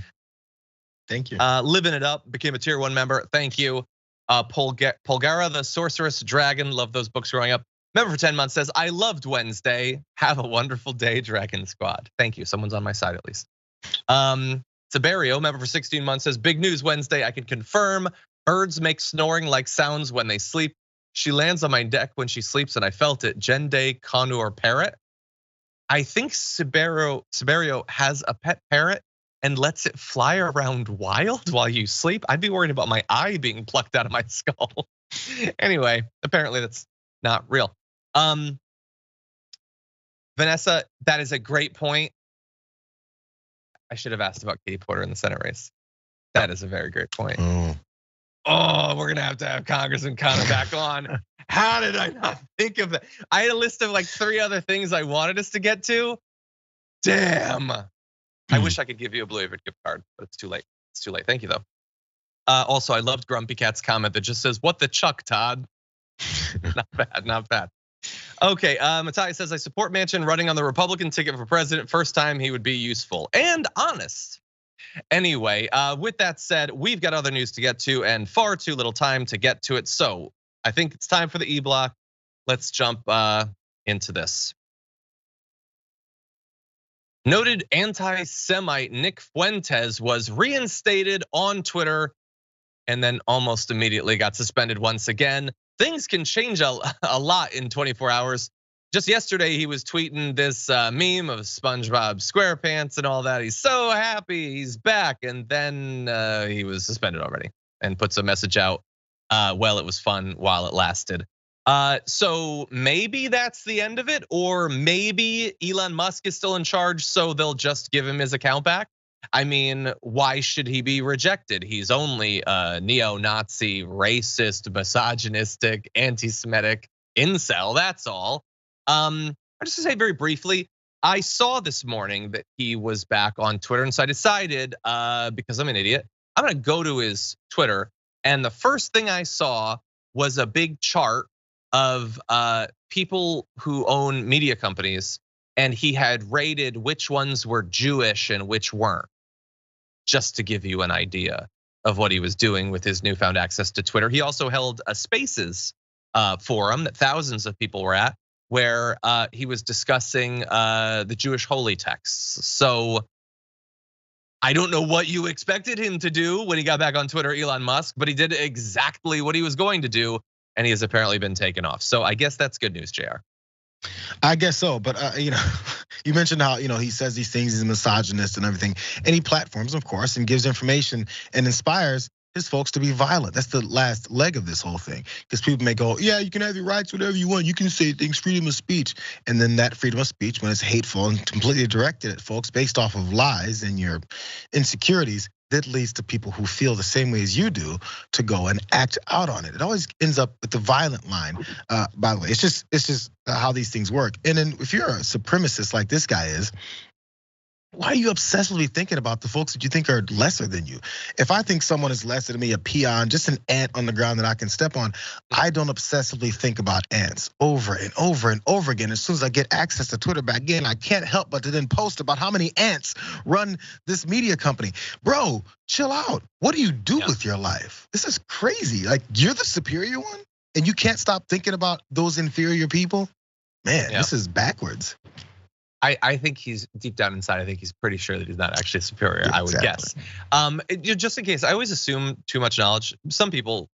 Thank you. Living it up, became a tier 1 member. Thank you. Polgara the Sorceress Dragon, love those books growing up. Member for 10 months says, I loved Wednesday. Have a wonderful day, Dragon Squad. Thank you, someone's on my side at least. Saberio, member for 16 months says, big news Wednesday, I can confirm. Birds make snoring like sounds when they sleep. She lands on my deck when she sleeps and I felt it. Jende Conur Parrot. I think Saberio has a pet parrot and lets it fly around wild while you sleep. I'd be worried about my eye being plucked out of my skull. Anyway, apparently that's not real. Vanessa, that is a great point. I should have asked about Katie Porter in the Senate race. That is a very great point. Oh, we're gonna have to have Congressman Connor back on. How did I not think of that? I had a list of like 3 other things I wanted us to get to. Damn. I wish I could give you a Blue Apron gift card, but it's too late. It's too late. Thank you though. Also, I loved Grumpy Cat's comment that just says, "What the chuck, Todd?" Not bad, not bad. Okay, Matthias says, I support Manchin running on the Republican ticket for president. First time he would be useful and honest. Anyway, with that said, we've got other news to get to and far too little time to get to it. So I think it's time for the E-Block. Let's jump into this. Noted anti-Semite Nick Fuentes was reinstated on Twitter and then almost immediately got suspended once again. things can change a lot in 24 hours. Just yesterday, he was tweeting this meme of SpongeBob SquarePants and all that. He's so happy he's back. And then he was suspended already and puts a message out. Well, it was fun while it lasted. So maybe that's the end of it, or maybe Elon Musk is still in charge, so they'll just give him his account back. I mean, why should he be rejected? He's only a neo-Nazi, racist, misogynistic, anti-Semitic incel, that's all. I just to say very briefly, I saw this morning that he was back on Twitter, and so I decided, because I'm an idiot, I'm gonna go to his Twitter, and the first thing I saw was a big chart of people who own media companies, and he had rated which ones were Jewish and which weren't, just to give you an idea of what he was doing with his newfound access to Twitter. He also held a Spaces forum that thousands of people were at, where he was discussing the Jewish holy texts. So I don't know what you expected him to do when he got back on Twitter, Elon Musk, but he did exactly what he was going to do, and he has apparently been taken off. So I guess that's good news, Jayar. I guess so, but you mentioned how he says these things, he's a misogynist and everything, and he platforms, of course, and gives information and inspires his folks to be violent. That's the last leg of this whole thing, because people may go, yeah, you can have your rights, whatever you want, you can say things, freedom of speech, and then that freedom of speech, when it's hateful and completely directed at folks based off of lies and your insecurities, that leads to people who feel the same way as you do to go and act out on it. It always ends up with the violent line. By the way, it's just how these things work. And then if you're a supremacist like this guy is, why are you obsessively thinking about the folks that you think are lesser than you? If I think someone is lesser than me, a peon, just an ant on the ground that I can step on, I don't obsessively think about ants over and over and over again. As soon as I get access to Twitter back again, I can't help but to then post about how many ants run this media company. Bro, chill out. What do you do with your life? This is crazy. Like, you're the superior one and you can't stop thinking about those inferior people? Man, this is backwards. I think he's deep down inside, I think he's pretty sure that he's not actually superior, I would guess. Just in case, I always assume too much knowledge. Some people,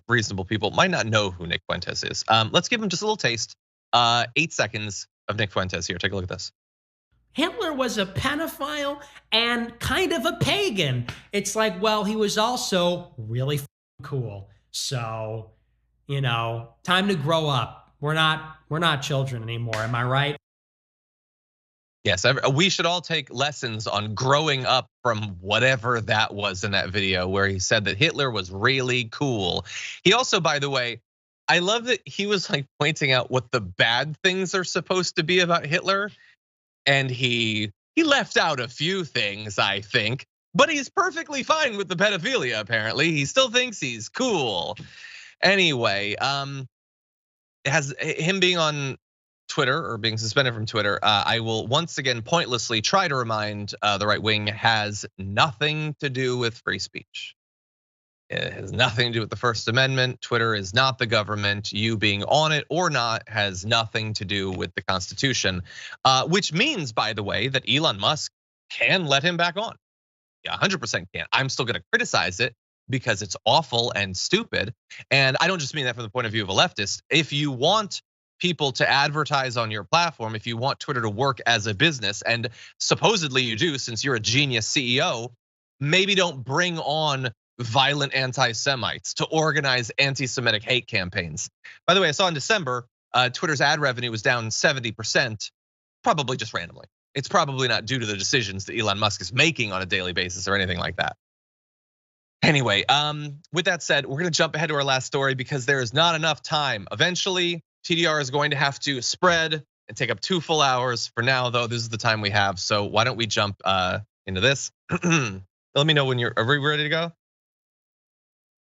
reasonable people might not know who Nick Fuentes is. Let's give him just a little taste. 8 seconds of Nick Fuentes here, take a look at this. Hitler was a pedophile and kind of a pagan. It's like, well, he was also really cool. So, time to grow up. We're not children anymore, am I right? Yes, we should all take lessons on growing up from whatever that was in that video where he said that Hitler was really cool. He also, by the way, I love that he was like pointing out what the bad things are supposed to be about Hitler. And he left out a few things, I think, but he's perfectly fine with the pedophilia, apparently. He still thinks he's cool. Anyway, it has him being on Twitter or being suspended from Twitter, I will once again pointlessly try to remind the right wing has nothing to do with free speech. It has nothing to do with the First Amendment. Twitter is not the government. You being on it or not has nothing to do with the Constitution, which means, by the way, that Elon Musk can let him back on. Yeah, 100% can. I'm still gonna criticize it because it's awful and stupid. And I don't just mean that from the point of view of a leftist. If you want people to advertise on your platform, if you want Twitter to work as a business, and supposedly you do since you're a genius CEO, maybe don't bring on violent anti-Semites to organize anti-Semitic hate campaigns. By the way, I saw in December, Twitter's ad revenue was down 70%, probably just randomly. It's probably not due to the decisions that Elon Musk is making on a daily basis or anything like that. Anyway, with that said, we're gonna jump ahead to our last story because there is not enough time. Eventually, TDR is going to have to spread and take up 2 full hours. For now, though, this is the time we have. So why don't we jump into this? Let me know when are we ready to go?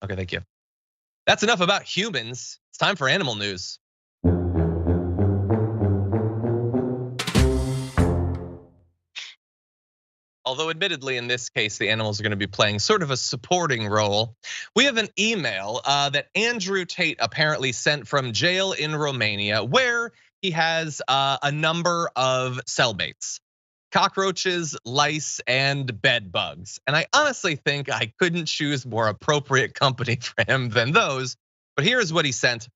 Okay, thank you. That's enough about humans. It's time for animal news. Although admittedly, in this case, the animals are gonna be playing sort of a supporting role. We have an email that Andrew Tate apparently sent from jail in Romania, where he has a number of cellmates: cockroaches, lice, and bed bugs. And I honestly think I couldn't choose more appropriate company for him than those. But here's what he sent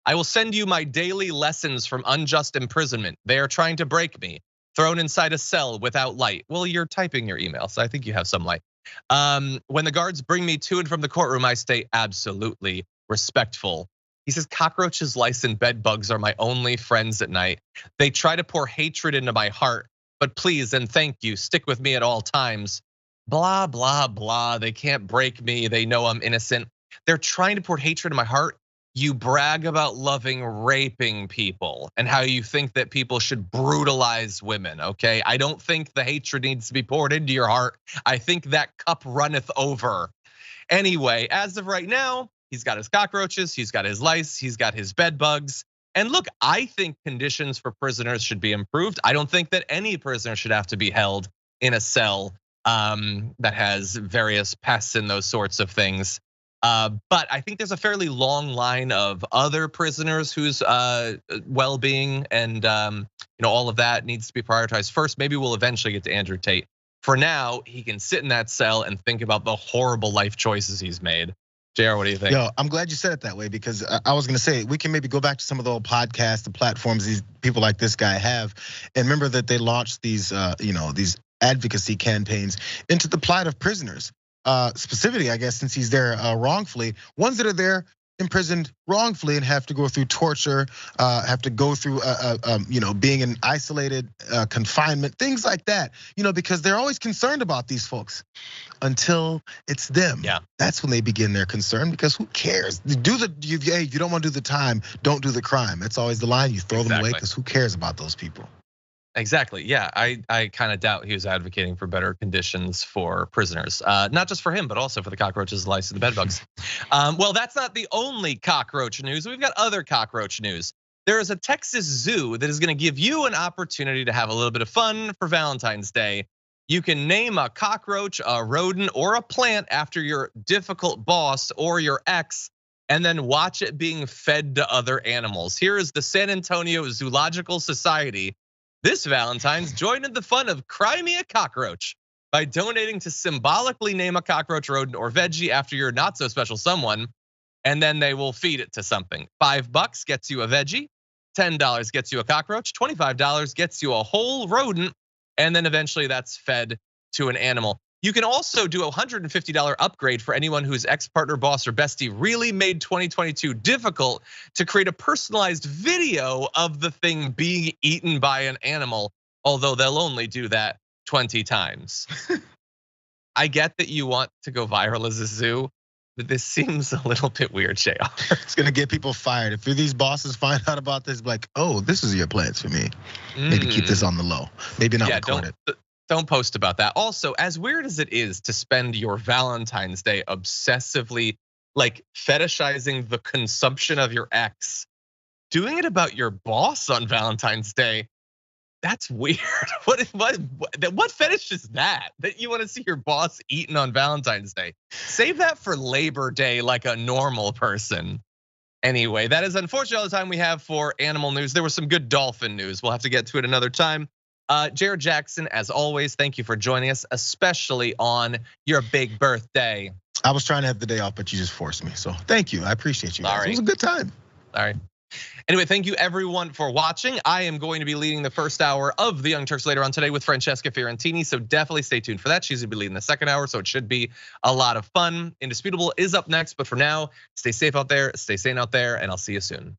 I will send you my daily lessons from unjust imprisonment. They are trying to break me. Thrown inside a cell without light. Well, you're typing your email, so I think you have some light. When the guards bring me to and from the courtroom, I stay absolutely respectful. He says, cockroaches, lice, and bed bugs are my only friends at night. They try to pour hatred into my heart, but please and thank you, stick with me at all times. Blah, blah, blah. They can't break me. They know I'm innocent. They're trying to pour hatred in my heart. You brag about loving raping people and how you think that people should brutalize women, okay? I don't think the hatred needs to be poured into your heart. I think that cup runneth over. Anyway, as of right now, he's got his cockroaches, he's got his lice, he's got his bed bugs. And look, I think conditions for prisoners should be improved. I don't think that any prisoner should have to be held in a cell that has various pests and those sorts of things. But I think there's a fairly long line of other prisoners whose well-being and all of that needs to be prioritized first. Maybe we'll eventually get to Andrew Tate. For now, he can sit in that cell and think about the horrible life choices he's made. Jayar, what do you think? Yo, I'm glad you said it that way because I was gonna say we can maybe go back to some of the old podcasts, the platforms these people like this guy have, and remember that they launched these, these advocacy campaigns into the plight of prisoners. Specifically, I guess, since he's there wrongfully, ones that are there imprisoned wrongfully and have to go through torture, have to go through, being in isolated confinement, things like that. Because they're always concerned about these folks until it's them. Yeah, that's when they begin their concern because who cares? If you don't want to do the time, don't do the crime. That's always the line. You throw them away because who cares about those people? Exactly. Yeah, I kind of doubt he was advocating for better conditions for prisoners, not just for him, but also for the cockroaches, lice, and the bedbugs. Well, that's not the only cockroach news. We've got other cockroach news. There is a Texas zoo that is going to give you an opportunity to have a little bit of fun for Valentine's Day. You can name a cockroach, a rodent, or a plant after your difficult boss or your ex, and then watch it being fed to other animals. Here is the San Antonio Zoological Society. This Valentine's join in the fun of Cry Me a Cockroach by donating to symbolically name a cockroach, rodent, or veggie after your not so special someone, and then they will feed it to something. $5 gets you a veggie, $10 gets you a cockroach, $25 gets you a whole rodent, and then eventually that's fed to an animal. You can also do a $150 upgrade for anyone whose ex-partner, boss, or bestie really made 2022 difficult to create a personalized video of the thing being eaten by an animal, although they'll only do that 20 times. I get that you want to go viral as a zoo, but this seems a little bit weird, Jayar. It's gonna get people fired. If these bosses find out about this, like, oh, this is your plans for me. Maybe keep this on the low. Maybe not record it. Don't post about that. Also, as weird as it is to spend your Valentine's Day obsessively like fetishizing the consumption of your ex, doing it about your boss on Valentine's Day, that's weird. What fetish is that you want to see your boss eaten on Valentine's Day? Save that for Labor Day like a normal person. Anyway, that is unfortunately all the time we have for animal news. There was some good dolphin news. We'll have to get to it another time. Jared Jackson, as always, thank you for joining us, especially on your big birthday. I was trying to have the day off, but you just forced me. So thank you. I appreciate you guys. It was a good time. All right. Anyway, thank you everyone for watching. I am going to be leading the first hour of the Young Turks later on today with Francesca Fiorentini. So definitely stay tuned for that. She's gonna be leading the second hour, so it should be a lot of fun. Indisputable is up next, but for now, stay safe out there, stay sane out there, and I'll see you soon.